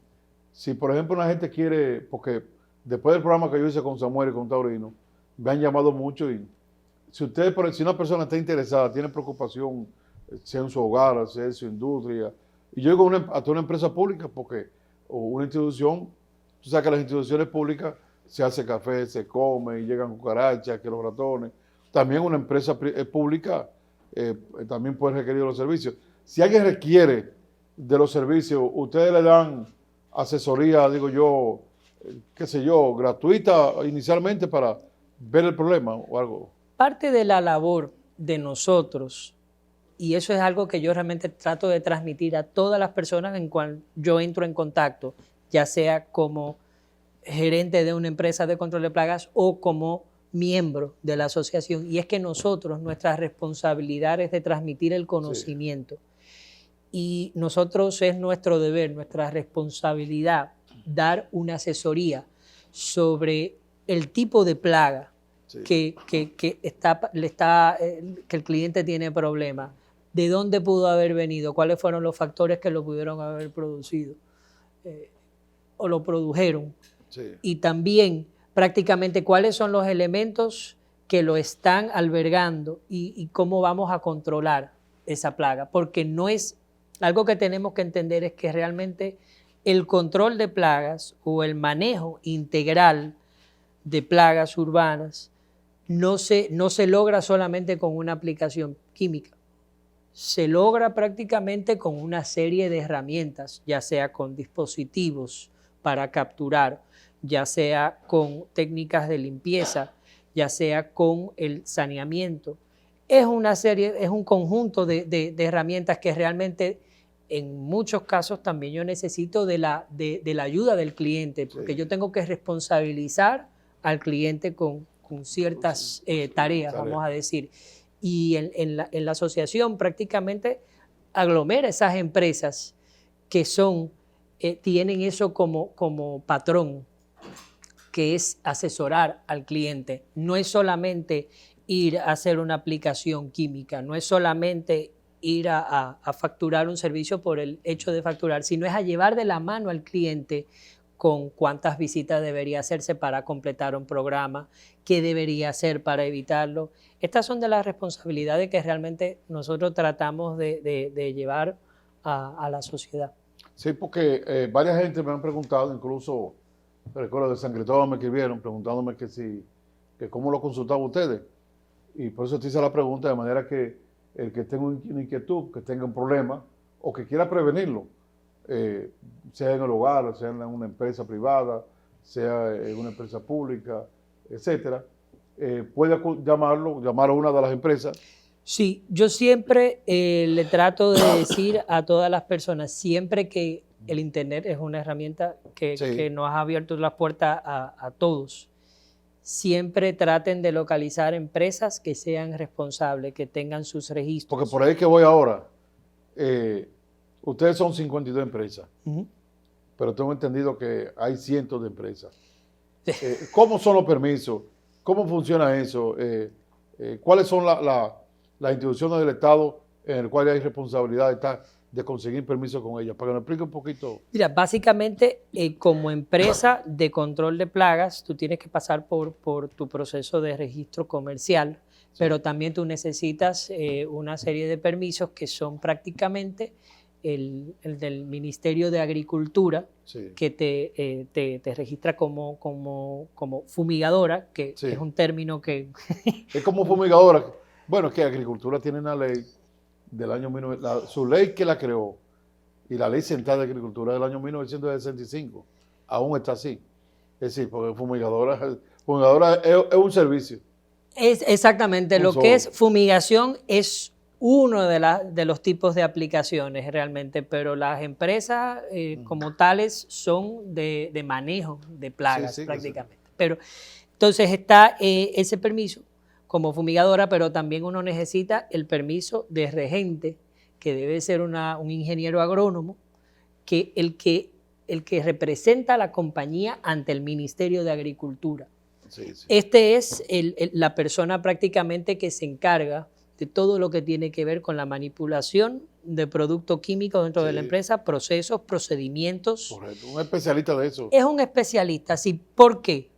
[SPEAKER 1] si por ejemplo una gente quiere, porque después del programa que yo hice con Samuel y con Taurino, me han llamado mucho y si una persona está interesada, tiene preocupación, sea en su hogar, sea en su industria, y yo digo hasta una empresa pública, porque o una institución, tú sabes que las instituciones públicas se hace café, se come, y llegan cucarachas, que los ratones. También una empresa pública también puede requerir los servicios. Si alguien requiere de los servicios, ustedes le dan asesoría, digo yo, qué sé yo, gratuita inicialmente para ver el problema o algo.
[SPEAKER 3] Parte de la labor de nosotros, y eso es algo que yo realmente trato de transmitir a todas las personas en cual yo entro en contacto, ya sea como gerente de una empresa de control de plagas o como miembro de la asociación, y es que nosotros, nuestra responsabilidad es de transmitir el conocimiento. Sí. Y nosotros es nuestro deber, nuestra responsabilidad, dar una asesoría sobre el tipo de plaga que el cliente tiene problemas, de dónde pudo haber venido, cuáles fueron los factores que lo pudieron haber producido o lo produjeron. Sí. Y también prácticamente cuáles son los elementos que lo están albergando y cómo vamos a controlar esa plaga, porque no es algo que tenemos que entender, es que realmente el control de plagas o el manejo integral de plagas urbanas no se logra solamente con una aplicación química, se logra prácticamente con una serie de herramientas, ya sea con dispositivos para capturar, ya sea con técnicas de limpieza, ya sea con el saneamiento. Es un conjunto de herramientas que realmente en muchos casos también yo necesito de la ayuda del cliente, porque yo tengo que responsabilizar al cliente con ciertas tareas, vamos a decir. Y en la asociación prácticamente aglomera esas empresas que tienen eso como patrón, que es asesorar al cliente. No es solamente ir a hacer una aplicación química, no es solamente ir a facturar un servicio por el hecho de facturar, sino es a llevar de la mano al cliente con cuántas visitas debería hacerse para completar un programa, qué debería hacer para evitarlo. Estas son de las responsabilidades que realmente nosotros tratamos de llevar a la sociedad.
[SPEAKER 1] Sí, porque varias gente me han preguntado, incluso recuerdo de San Cristóbal me escribieron preguntándome que cómo lo consultaban ustedes. Y por eso te hice la pregunta, de manera que el que tenga una inquietud, que tenga un problema o que quiera prevenirlo, sea en el hogar, sea en una empresa privada, sea en una empresa pública, etcétera, puede llamar a una de las empresas.
[SPEAKER 3] Sí, yo siempre le trato de decir a todas las personas, siempre que el Internet es una herramienta que nos ha abierto las puertas a todos, siempre traten de localizar empresas que sean responsables, que tengan sus registros.
[SPEAKER 1] Porque por ahí que voy ahora, ustedes son 52 empresas, pero tengo entendido que hay cientos de empresas. ¿Cómo son los permisos? ¿Cómo funciona eso? ¿Cuáles son las instituciones del Estado en el cual hay responsabilidad de conseguir permiso con ellas? Para que nos explique un poquito.
[SPEAKER 3] Mira, básicamente, como empresa de control de plagas, tú tienes que pasar por tu proceso de registro comercial, sí, pero también tú necesitas una serie de permisos que son prácticamente el del Ministerio de Agricultura, sí, que te registra como fumigadora, que sí, es un término que...
[SPEAKER 1] Es como fumigadora. Bueno, es que Agricultura tiene una ley del año su ley que la creó y la ley central de agricultura del año 1965 aún está así. Es decir, porque fumigadora es un servicio.
[SPEAKER 3] Es exactamente lo que es fumigación, es uno de los tipos de aplicaciones realmente, pero las empresas como tales son de manejo de plagas, sí, prácticamente. Sí. Pero entonces está ese permiso como fumigadora, pero también uno necesita el permiso de regente, que debe ser un ingeniero agrónomo, que el que representa a la compañía ante el Ministerio de Agricultura. Sí, sí. Este es la persona prácticamente que se encarga de todo lo que tiene que ver con la manipulación de productos químicos dentro, sí, de la empresa, procesos, procedimientos.
[SPEAKER 1] Correcto, un especialista de eso.
[SPEAKER 3] Es un especialista, sí. ¿Por qué?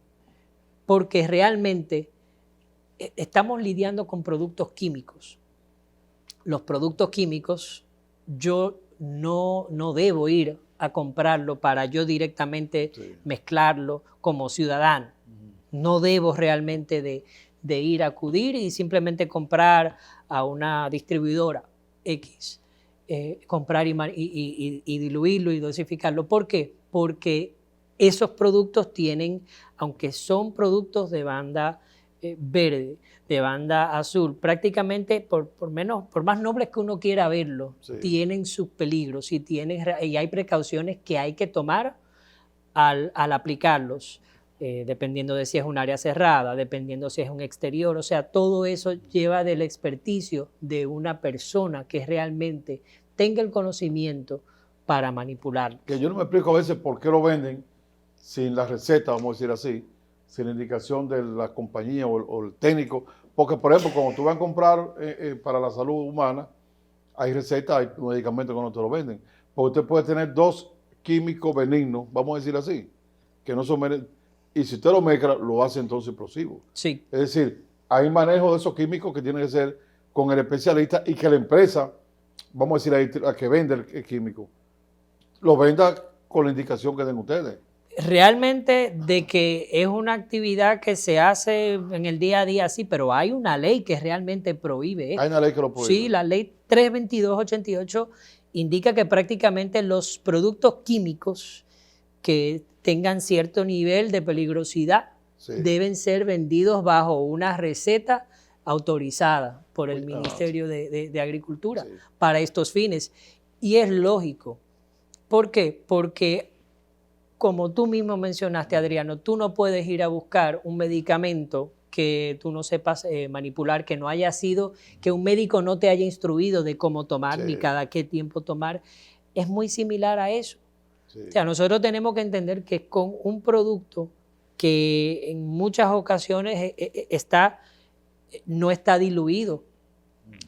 [SPEAKER 3] Porque realmente estamos lidiando con productos químicos. Los productos químicos, yo no debo ir a comprarlo para yo directamente, sí, mezclarlo como ciudadano. No debo realmente de ir a acudir y simplemente comprar a una distribuidora X, comprar y diluirlo y dosificarlo. ¿Por qué? Porque esos productos tienen, aunque son productos de banda verde, de banda azul, prácticamente por más nobles que uno quiera verlo, sí, tienen sus peligros y hay precauciones que hay que tomar al aplicarlos, dependiendo de si es un área cerrada, dependiendo si es un exterior, o sea, todo eso lleva del experticio de una persona que realmente tenga el conocimiento para manipular.
[SPEAKER 1] Que yo no me explico a veces por qué lo venden sin la receta, vamos a decir así, sin la indicación de la compañía o el técnico, porque por ejemplo, cuando tú vas a comprar para la salud humana, hay recetas, hay medicamentos que no te lo venden, porque usted puede tener 2 químicos benignos, vamos a decir así, que no son, y si usted lo mezcla, lo hace entonces explosivo.
[SPEAKER 3] Sí.
[SPEAKER 1] Es decir, hay manejo de esos químicos que tiene que ser con el especialista y que la empresa, vamos a decir, la que vende el químico, lo venda con la indicación que den ustedes.
[SPEAKER 3] Realmente de que es una actividad que se hace en el día a día, sí, pero hay una ley que realmente prohíbe esto.
[SPEAKER 1] Hay una ley que lo prohíbe.
[SPEAKER 3] Sí, la ley 322/88 indica que prácticamente los productos químicos que tengan cierto nivel de peligrosidad, sí, deben ser vendidos bajo una receta autorizada por el Ministerio de Agricultura, sí, para estos fines. Y es lógico. ¿Por qué? Porque como tú mismo mencionaste, Adriano, tú no puedes ir a buscar un medicamento que tú no sepas manipular, que no haya sido, que un médico no te haya instruido de cómo tomar, sí, ni cada qué tiempo tomar. Es muy similar a eso. Sí. O sea, nosotros tenemos que entender que con un producto que en muchas ocasiones no está diluido,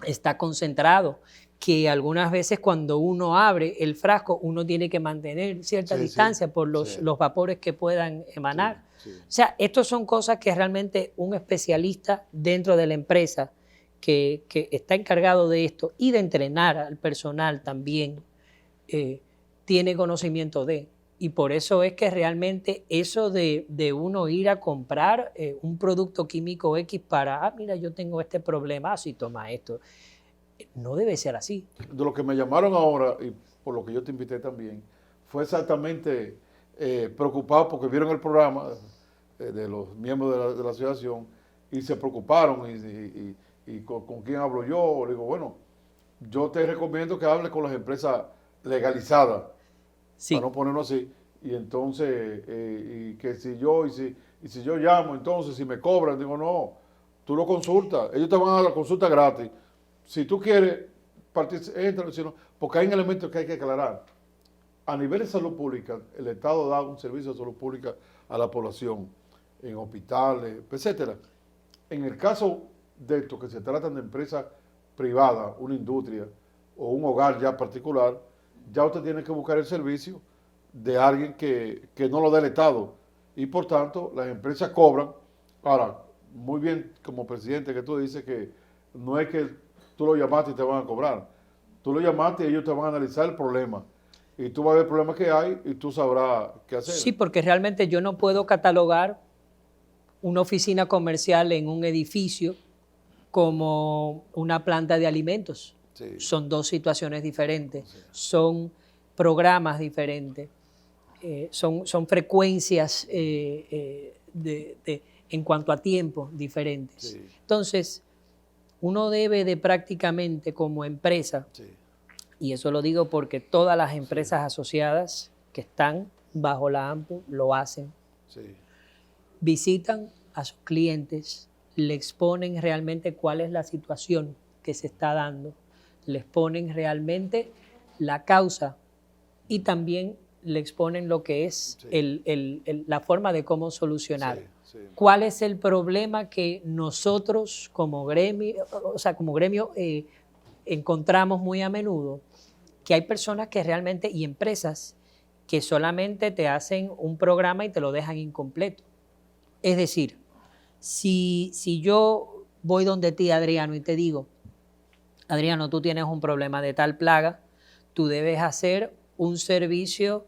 [SPEAKER 3] está concentrado, que algunas veces cuando uno abre el frasco uno tiene que mantener cierta distancia por los vapores que puedan emanar. Sí, sí. O sea, estas son cosas que realmente un especialista dentro de la empresa que está encargado de esto y de entrenar al personal también tiene conocimiento de. Y por eso es que realmente eso de uno ir a comprar un producto químico X para, mira, yo tengo este problema, así toma esto. No debe ser así.
[SPEAKER 1] De lo que me llamaron ahora, y por lo que yo te invité también, fue exactamente preocupado porque vieron el programa de los miembros de la asociación y se preocuparon y con quién hablo yo. Le digo, bueno, yo te recomiendo que hables con las empresas legalizadas, sí, para no ponerlo así, y entonces, y que si yo llamo, entonces si me cobran, digo, no, tú lo consultas, ellos te van a dar la consulta gratis. Si tú quieres, entra, porque hay un elemento que hay que aclarar. A nivel de salud pública, el Estado da un servicio de salud pública a la población, en hospitales, etcétera. En el caso de esto, que se tratan de empresas privadas, una industria o un hogar ya particular, ya usted tiene que buscar el servicio de alguien que no lo dé el Estado. Y por tanto, las empresas cobran. Ahora, muy bien, como presidente, que tú dices que no es que tú lo llamaste y te van a cobrar. Tú lo llamaste y ellos te van a analizar el problema. Y tú vas a ver el problema que hay y tú sabrás qué hacer.
[SPEAKER 3] Sí, porque realmente yo no puedo catalogar una oficina comercial en un edificio como una planta de alimentos.
[SPEAKER 1] Sí.
[SPEAKER 3] Son dos situaciones diferentes,
[SPEAKER 1] Sí.
[SPEAKER 3] son programas diferentes, son frecuencias en cuanto a tiempo diferentes.
[SPEAKER 1] Sí.
[SPEAKER 3] Entonces, uno debe de prácticamente como empresa,
[SPEAKER 1] Sí.
[SPEAKER 3] y eso lo digo porque todas las empresas asociadas que están bajo la AMPU lo hacen,
[SPEAKER 1] Sí.
[SPEAKER 3] visitan a sus clientes, le exponen realmente cuál es la situación que se está dando, le exponen realmente la causa y también le exponen lo que es
[SPEAKER 1] Sí.
[SPEAKER 3] la forma de cómo solucionar.
[SPEAKER 1] Sí, sí.
[SPEAKER 3] ¿Cuál es el problema que nosotros como gremio, encontramos muy a menudo? Que hay personas que realmente, y empresas, que solamente te hacen un programa y te lo dejan incompleto. Es decir, si yo voy donde ti, Adriano, y te digo, Adriano, tú tienes un problema de tal plaga, tú debes hacer un servicio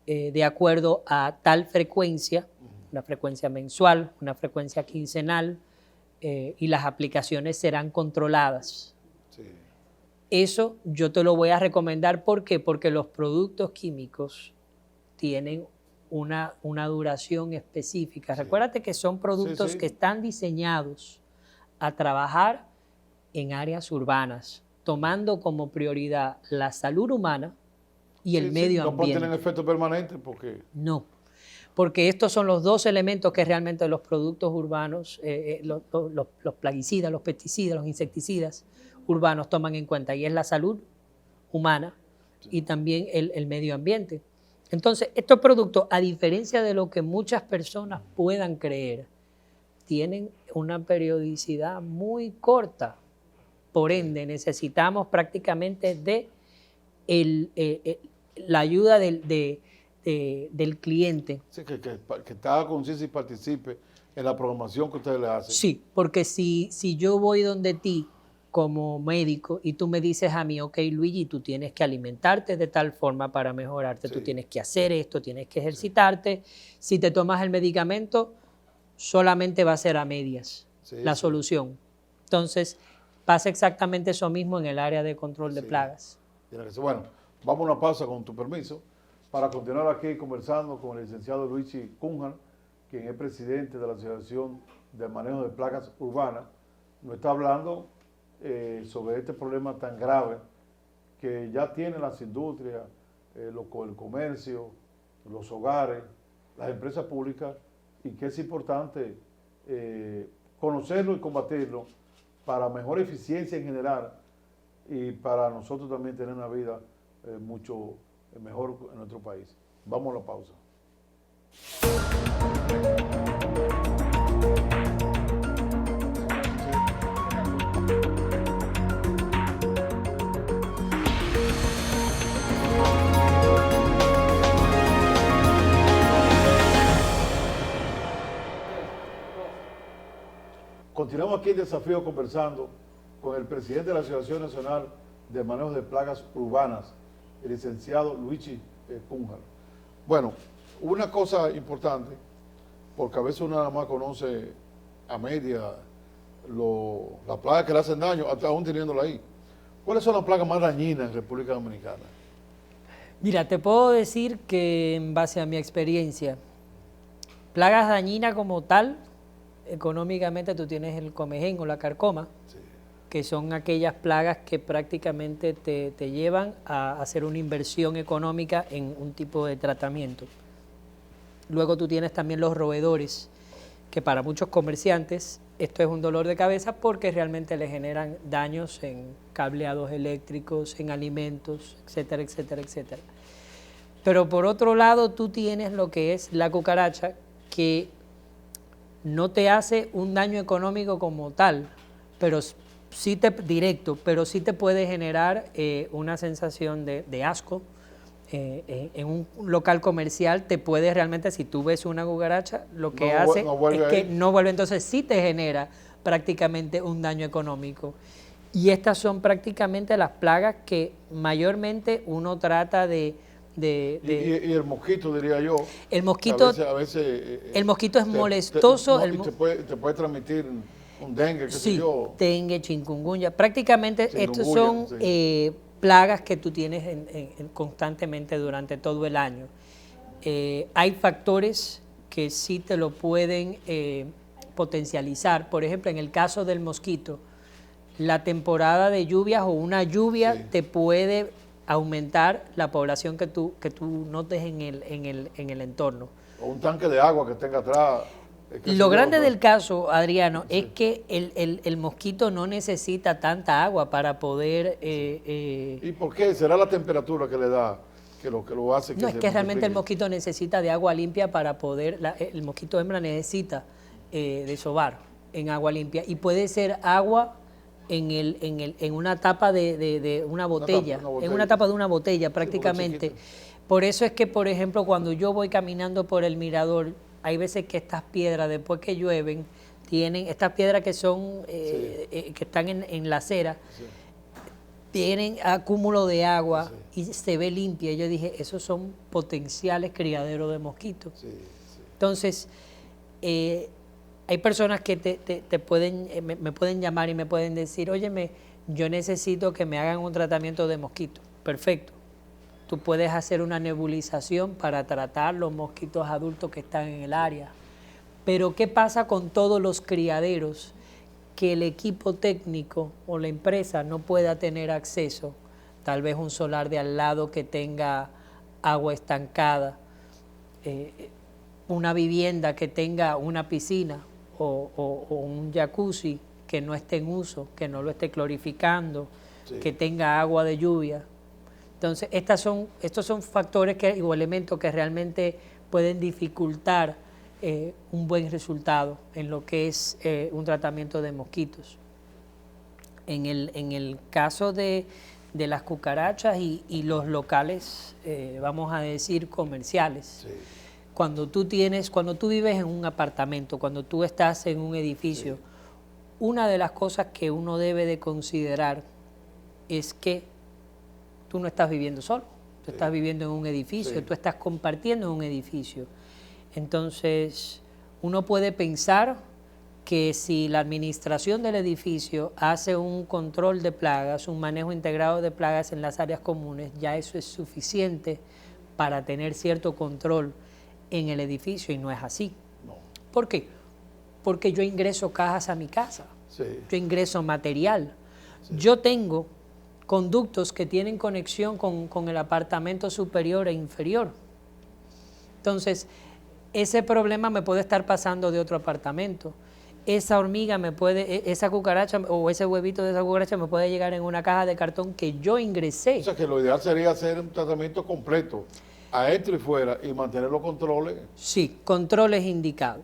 [SPEAKER 3] de acuerdo a tal frecuencia, una frecuencia mensual, una frecuencia quincenal, y las aplicaciones serán controladas.
[SPEAKER 1] Sí.
[SPEAKER 3] Eso yo te lo voy a recomendar. ¿Por qué? Porque los productos químicos tienen una duración específica.
[SPEAKER 1] Sí.
[SPEAKER 3] Recuérdate que son productos
[SPEAKER 1] Sí.
[SPEAKER 3] que están diseñados a trabajar en áreas urbanas, tomando como prioridad la salud humana y el
[SPEAKER 1] Sí,
[SPEAKER 3] medio
[SPEAKER 1] no pueden
[SPEAKER 3] ambiente.
[SPEAKER 1] tener efecto permanente porque...
[SPEAKER 3] No, porque estos son los dos elementos que realmente los productos urbanos, los plaguicidas, los pesticidas, los insecticidas urbanos toman en cuenta, y es la salud humana y también el medio ambiente. Entonces, estos productos, a diferencia de lo que muchas personas puedan creer, tienen una periodicidad muy corta. Por ende, necesitamos prácticamente de la ayuda del cliente.
[SPEAKER 1] Sí, que está conciencia y participe en la programación que ustedes le hacen.
[SPEAKER 3] Sí, porque si yo voy donde ti como médico y tú me dices a mí, ok, Luigi, tú tienes que alimentarte de tal forma para mejorarte,
[SPEAKER 1] Sí.
[SPEAKER 3] tú tienes que hacer esto, tienes que ejercitarte. Si te tomas el medicamento, solamente va a ser a medias la solución. Entonces, pasa exactamente eso mismo en el área de control de plagas.
[SPEAKER 1] Bueno, vamos a una pausa con tu permiso para continuar aquí conversando con el licenciado Luigi Cunha, quien es presidente de la Asociación de Manejo de Plagas Urbanas. Nos está hablando sobre este problema tan grave que ya tienen las industrias, el comercio, los hogares, las empresas públicas, y que es importante conocerlo y combatirlo para mejor eficiencia en general y para nosotros también tener una vida mucho mejor en nuestro país. Vamos a la pausa. Continuamos aquí en Desafío conversando con el presidente de la Asociación Nacional de Manejo de Plagas Urbanas, el licenciado Luigi Cunha. Bueno, una cosa importante, porque a veces uno nada más conoce a media las plagas que le hacen daño, hasta aún teniéndola ahí. ¿Cuáles son las plagas más dañinas en República Dominicana?
[SPEAKER 3] Mira, te puedo decir que en base a mi experiencia, plagas dañinas como tal, económicamente tú tienes el comején o la carcoma,
[SPEAKER 1] Sí.
[SPEAKER 3] que son aquellas plagas que prácticamente te llevan a hacer una inversión económica en un tipo de tratamiento. Luego tú tienes también los roedores, que para muchos comerciantes esto es un dolor de cabeza porque realmente le generan daños en cableados eléctricos, en alimentos, etcétera, etcétera, etcétera. Pero por otro lado tú tienes lo que es la cucaracha, que no te hace un daño económico como tal, pero sí te, directo, pero sí te puede generar una sensación de asco. En un local comercial te puede realmente, si tú ves una cucaracha, lo que hace es que no vuelve, entonces sí te genera prácticamente un daño económico. Y estas son prácticamente las plagas que mayormente uno trata de...
[SPEAKER 1] Y el mosquito, diría yo.
[SPEAKER 3] El mosquito,
[SPEAKER 1] a veces,
[SPEAKER 3] el mosquito es molestoso.
[SPEAKER 1] Y te puede transmitir un dengue, qué sé yo.
[SPEAKER 3] Dengue, chikungunya. Prácticamente estos son plagas que tú tienes constantemente durante todo el año. Hay factores que sí te lo pueden potencializar. Por ejemplo, en el caso del mosquito, la temporada de lluvias o una lluvia te puede aumentar la población que tú notes en el entorno.
[SPEAKER 1] O un tanque de agua que tenga atrás.
[SPEAKER 3] Lo grande del caso, Adriano, es que el mosquito no necesita tanta agua para poder...
[SPEAKER 1] ¿Y por qué? ¿Será la temperatura que le da, que lo hace?
[SPEAKER 3] No, es que realmente el mosquito necesita de agua limpia para poder... el mosquito hembra necesita desovar en agua limpia, y puede ser agua en una tapa de una botella, en una tapa de una botella prácticamente. Por eso es que, por ejemplo, cuando yo voy caminando por el mirador, hay veces que estas piedras, después que llueven, tienen estas piedras que son que están en la acera, tienen acúmulo de agua y se ve limpia. Yo dije, esos son potenciales criaderos de mosquitos. Entonces, hay personas que me pueden llamar y me pueden decir, óyeme, yo necesito que me hagan un tratamiento de mosquitos. Perfecto. Tú puedes hacer una nebulización para tratar los mosquitos adultos que están en el área. Pero ¿qué pasa con todos los criaderos que el equipo técnico o la empresa no pueda tener acceso? Tal vez un solar de al lado que tenga agua estancada, una vivienda que tenga una piscina o un jacuzzi que no esté en uso, que no lo esté clorificando, que tenga agua de lluvia. Entonces, estos son factores o elementos que realmente pueden dificultar un buen resultado en lo que es un tratamiento de mosquitos. En el caso de las cucarachas y los locales, vamos a decir, comerciales, cuando tú vives en un apartamento, cuando tú estás en un edificio, una de las cosas que uno debe de considerar es que tú no estás viviendo solo, tú estás viviendo en un edificio, tú estás compartiendo en un edificio. Entonces, uno puede pensar que si la administración del edificio hace un control de plagas, un manejo integrado de plagas en las áreas comunes, ya eso es suficiente para tener cierto control en el edificio, y no es así. ¿Por qué? Porque yo ingreso cajas a mi casa, yo ingreso material, yo tengo conductos que tienen conexión con el apartamento superior e inferior. Entonces, ese problema me puede estar pasando de otro apartamento. Esa hormiga esa cucaracha o ese huevito de esa cucaracha me puede llegar en una caja de cartón que yo ingresé.
[SPEAKER 1] O sea, que lo ideal sería hacer un tratamiento completo, adentro y fuera, y mantener los controles.
[SPEAKER 3] Sí, controles indicados.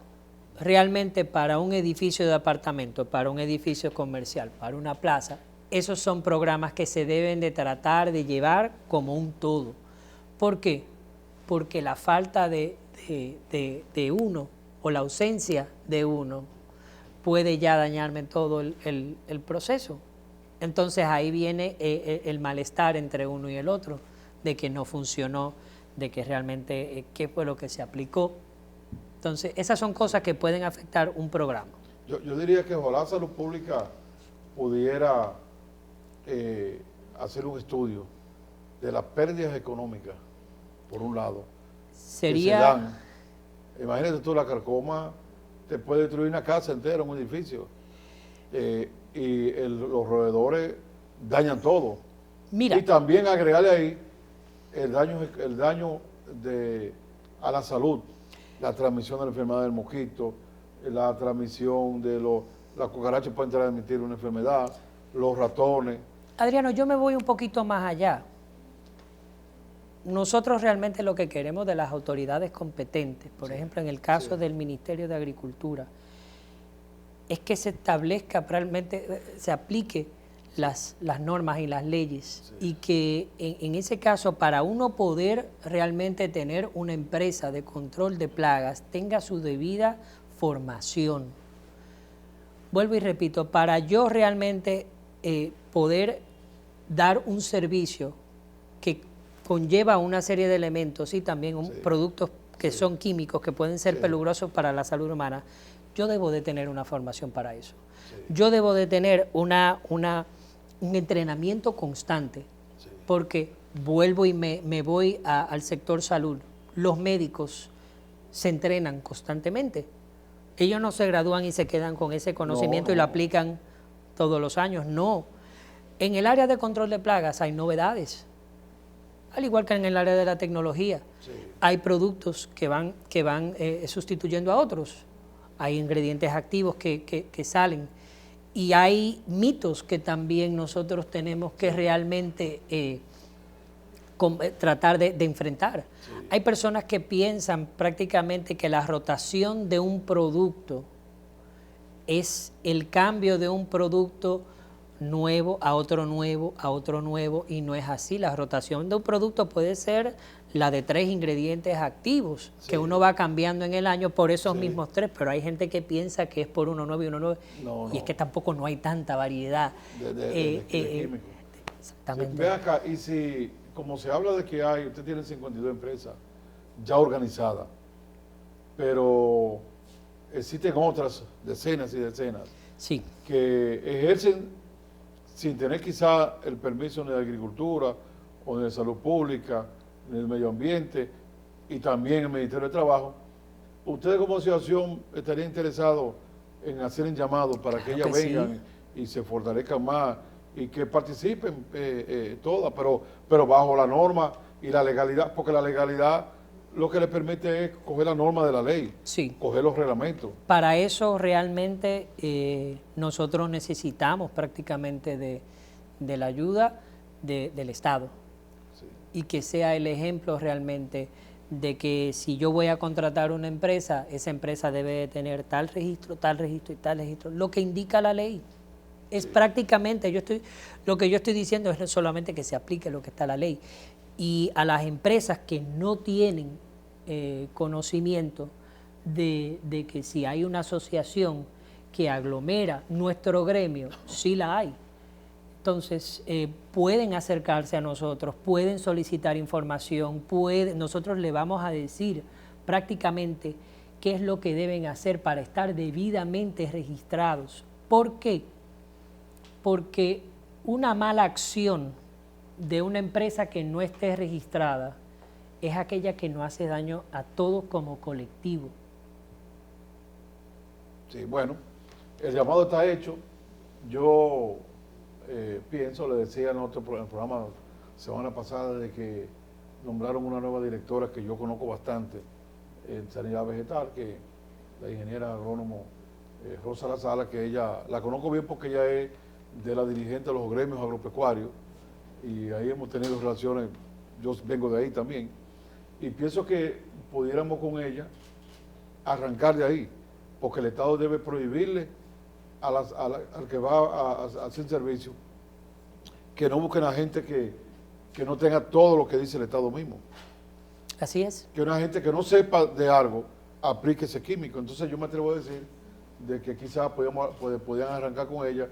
[SPEAKER 3] Realmente para un edificio de apartamento, para un edificio comercial, para una plaza, esos son programas que se deben de tratar de llevar como un todo. ¿Por qué? Porque la falta de uno o la ausencia de uno puede ya dañarme todo el proceso. Entonces ahí viene el malestar entre uno y el otro, de que no funcionó, de que realmente qué fue lo que se aplicó. Entonces esas son cosas que pueden afectar un programa.
[SPEAKER 1] Yo diría que ojalá Salud Pública pudiera hacer un estudio de las pérdidas económicas, por un lado,
[SPEAKER 3] sería...
[SPEAKER 1] que se dan. Imagínate tú, la carcoma te puede destruir una casa entera, un edificio, y los roedores dañan todo.
[SPEAKER 3] Mira.
[SPEAKER 1] Y también agregarle ahí el daño a la salud, la transmisión de la enfermedad del mosquito, la transmisión de las cucarachas pueden transmitir una enfermedad, los ratones.
[SPEAKER 3] Adriano, yo me voy un poquito más allá. Nosotros realmente lo que queremos de las autoridades competentes, por ejemplo, en el caso del Ministerio de Agricultura, es que se establezca realmente, se aplique las normas y las leyes, y que en ese caso, para uno poder realmente tener una empresa de control de plagas, tenga su debida formación. Vuelvo y repito, para yo realmente poder dar un servicio que conlleva una serie de elementos y también productos que son químicos, que pueden ser peligrosos para la salud humana, yo debo de tener una formación para eso. Yo debo de tener un entrenamiento constante, porque vuelvo y me voy al sector salud. Los médicos se entrenan constantemente. Ellos no se gradúan y se quedan con ese conocimiento y lo aplican todos los años, no. En el área de control de plagas hay novedades, al igual que en el área de la tecnología. Hay productos que van sustituyendo a otros, hay ingredientes activos que salen, y hay mitos que también nosotros tenemos que realmente tratar de enfrentar. Hay personas que piensan prácticamente que la rotación de un producto es el cambio de un producto nuevo a otro nuevo, a otro nuevo, y no es así. La rotación de un producto puede ser la de 3 ingredientes activos, que uno va cambiando en el año por esos mismos 3, pero hay gente que piensa que es por uno nuevo y uno nuevo, y es que tampoco no hay tanta variedad.
[SPEAKER 1] De químicos.
[SPEAKER 3] Exactamente.
[SPEAKER 1] Ve acá, y si, como se habla de que usted tiene 52 empresas ya organizadas, pero existen otras decenas y decenas que ejercen sin tener quizá el permiso ni de agricultura o de salud pública, ni del medio ambiente, y también el Ministerio de Trabajo. ¿Ustedes como asociación estarían interesados en hacer un llamado para que ellas vengan y se fortalezcan más y que participen todas, pero bajo la norma y la legalidad? Porque la legalidad lo que les permite es coger la norma de la ley, coger los reglamentos.
[SPEAKER 3] Para eso realmente nosotros necesitamos prácticamente de la ayuda del Estado, y que sea el ejemplo realmente de que si yo voy a contratar una empresa, esa empresa debe de tener tal registro y tal registro, lo que indica la ley. Es prácticamente, lo que yo estoy diciendo es solamente que se aplique lo que está en la ley. Y a las empresas que no tienen conocimiento de que si hay una asociación que aglomera nuestro gremio, sí la hay. Entonces, pueden acercarse a nosotros, pueden solicitar información, nosotros le vamos a decir prácticamente qué es lo que deben hacer para estar debidamente registrados. ¿Por qué? Porque una mala acción de una empresa que no esté registrada es aquella que no hace daño a todos como colectivo.
[SPEAKER 1] Sí, bueno, el llamado está hecho. Yo pienso, le decía en el programa semana pasada, de que nombraron una nueva directora que yo conozco bastante en sanidad vegetal, que la ingeniera agrónomo Rosa La Sala, que ella la conozco bien porque ella es de la dirigente de los gremios agropecuarios, y ahí hemos tenido relaciones, yo vengo de ahí también, y pienso que pudiéramos con ella arrancar de ahí, porque el Estado debe prohibirle al que va a hacer servicio que no busquen a gente que no tenga todo lo que dice el Estado mismo.
[SPEAKER 3] Así es.
[SPEAKER 1] Que una gente que no sepa de algo aplique ese químico. Entonces yo me atrevo a decir de que quizás podían arrancar con ella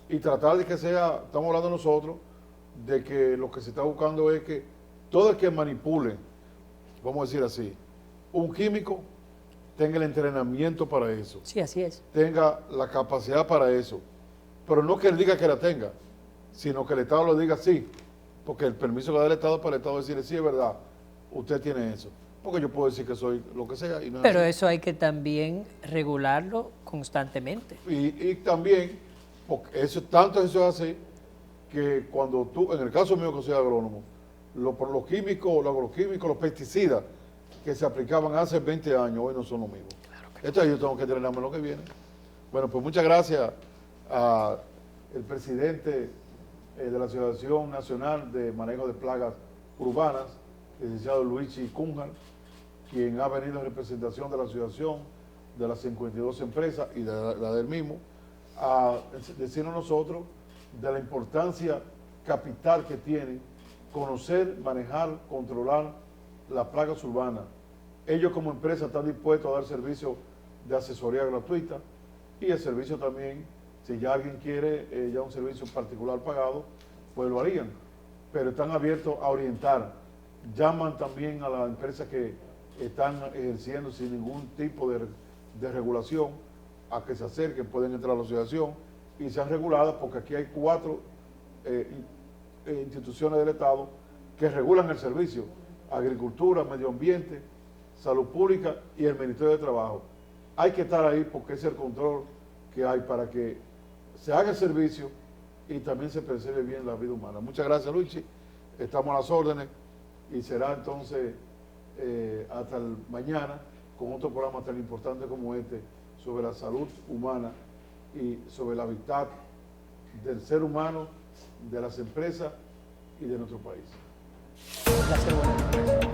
[SPEAKER 1] y tratar de que sea, estamos hablando nosotros, de que lo que se está buscando es que todo el que manipule, vamos a decir así, un químico, tenga el entrenamiento para eso.
[SPEAKER 3] Sí, así es.
[SPEAKER 1] Tenga la capacidad para eso. Pero no que él diga que la tenga, sino que el Estado lo diga sí. Porque el permiso que da el Estado para el Estado decirle sí, es verdad, usted tiene eso. Porque yo puedo decir que soy lo que sea. Y no
[SPEAKER 3] pero eso hay que también regularlo constantemente.
[SPEAKER 1] Y también, porque tanto eso es así, que cuando tú, en el caso mío que soy agrónomo, los químicos, los agroquímicos, los pesticidas que se aplicaban hace 20 años, hoy no son lo mismo. Esto yo tengo que entrenarme lo que viene. Bueno, pues muchas gracias al presidente de la Asociación Nacional de Manejo de Plagas Urbanas, licenciado Luigi Cunha, quien ha venido en representación de la asociación de las 52 empresas y de la del mismo, a decirnos nosotros de la importancia capital que tiene conocer, manejar, controlar las plagas urbanas. Ellos como empresa están dispuestos a dar servicio de asesoría gratuita y el servicio también, si ya alguien quiere ya un servicio particular pagado, pues lo harían, pero están abiertos a orientar. Llaman también a las empresas que están ejerciendo sin ningún tipo de regulación a que se acerquen, pueden entrar a la asociación y sean reguladas, porque aquí hay 4 instituciones del Estado que regulan el servicio: Agricultura, Medio Ambiente, Salud Pública y el Ministerio de Trabajo. Hay que estar ahí porque es el control que hay para que se haga el servicio y también se preserve bien la vida humana. Muchas gracias, Luchi. Estamos a las órdenes y será entonces hasta el mañana con otro programa tan importante como este sobre la salud humana y sobre el hábitat del ser humano, de las empresas y de nuestro país.
[SPEAKER 3] Un placer, buenas noches.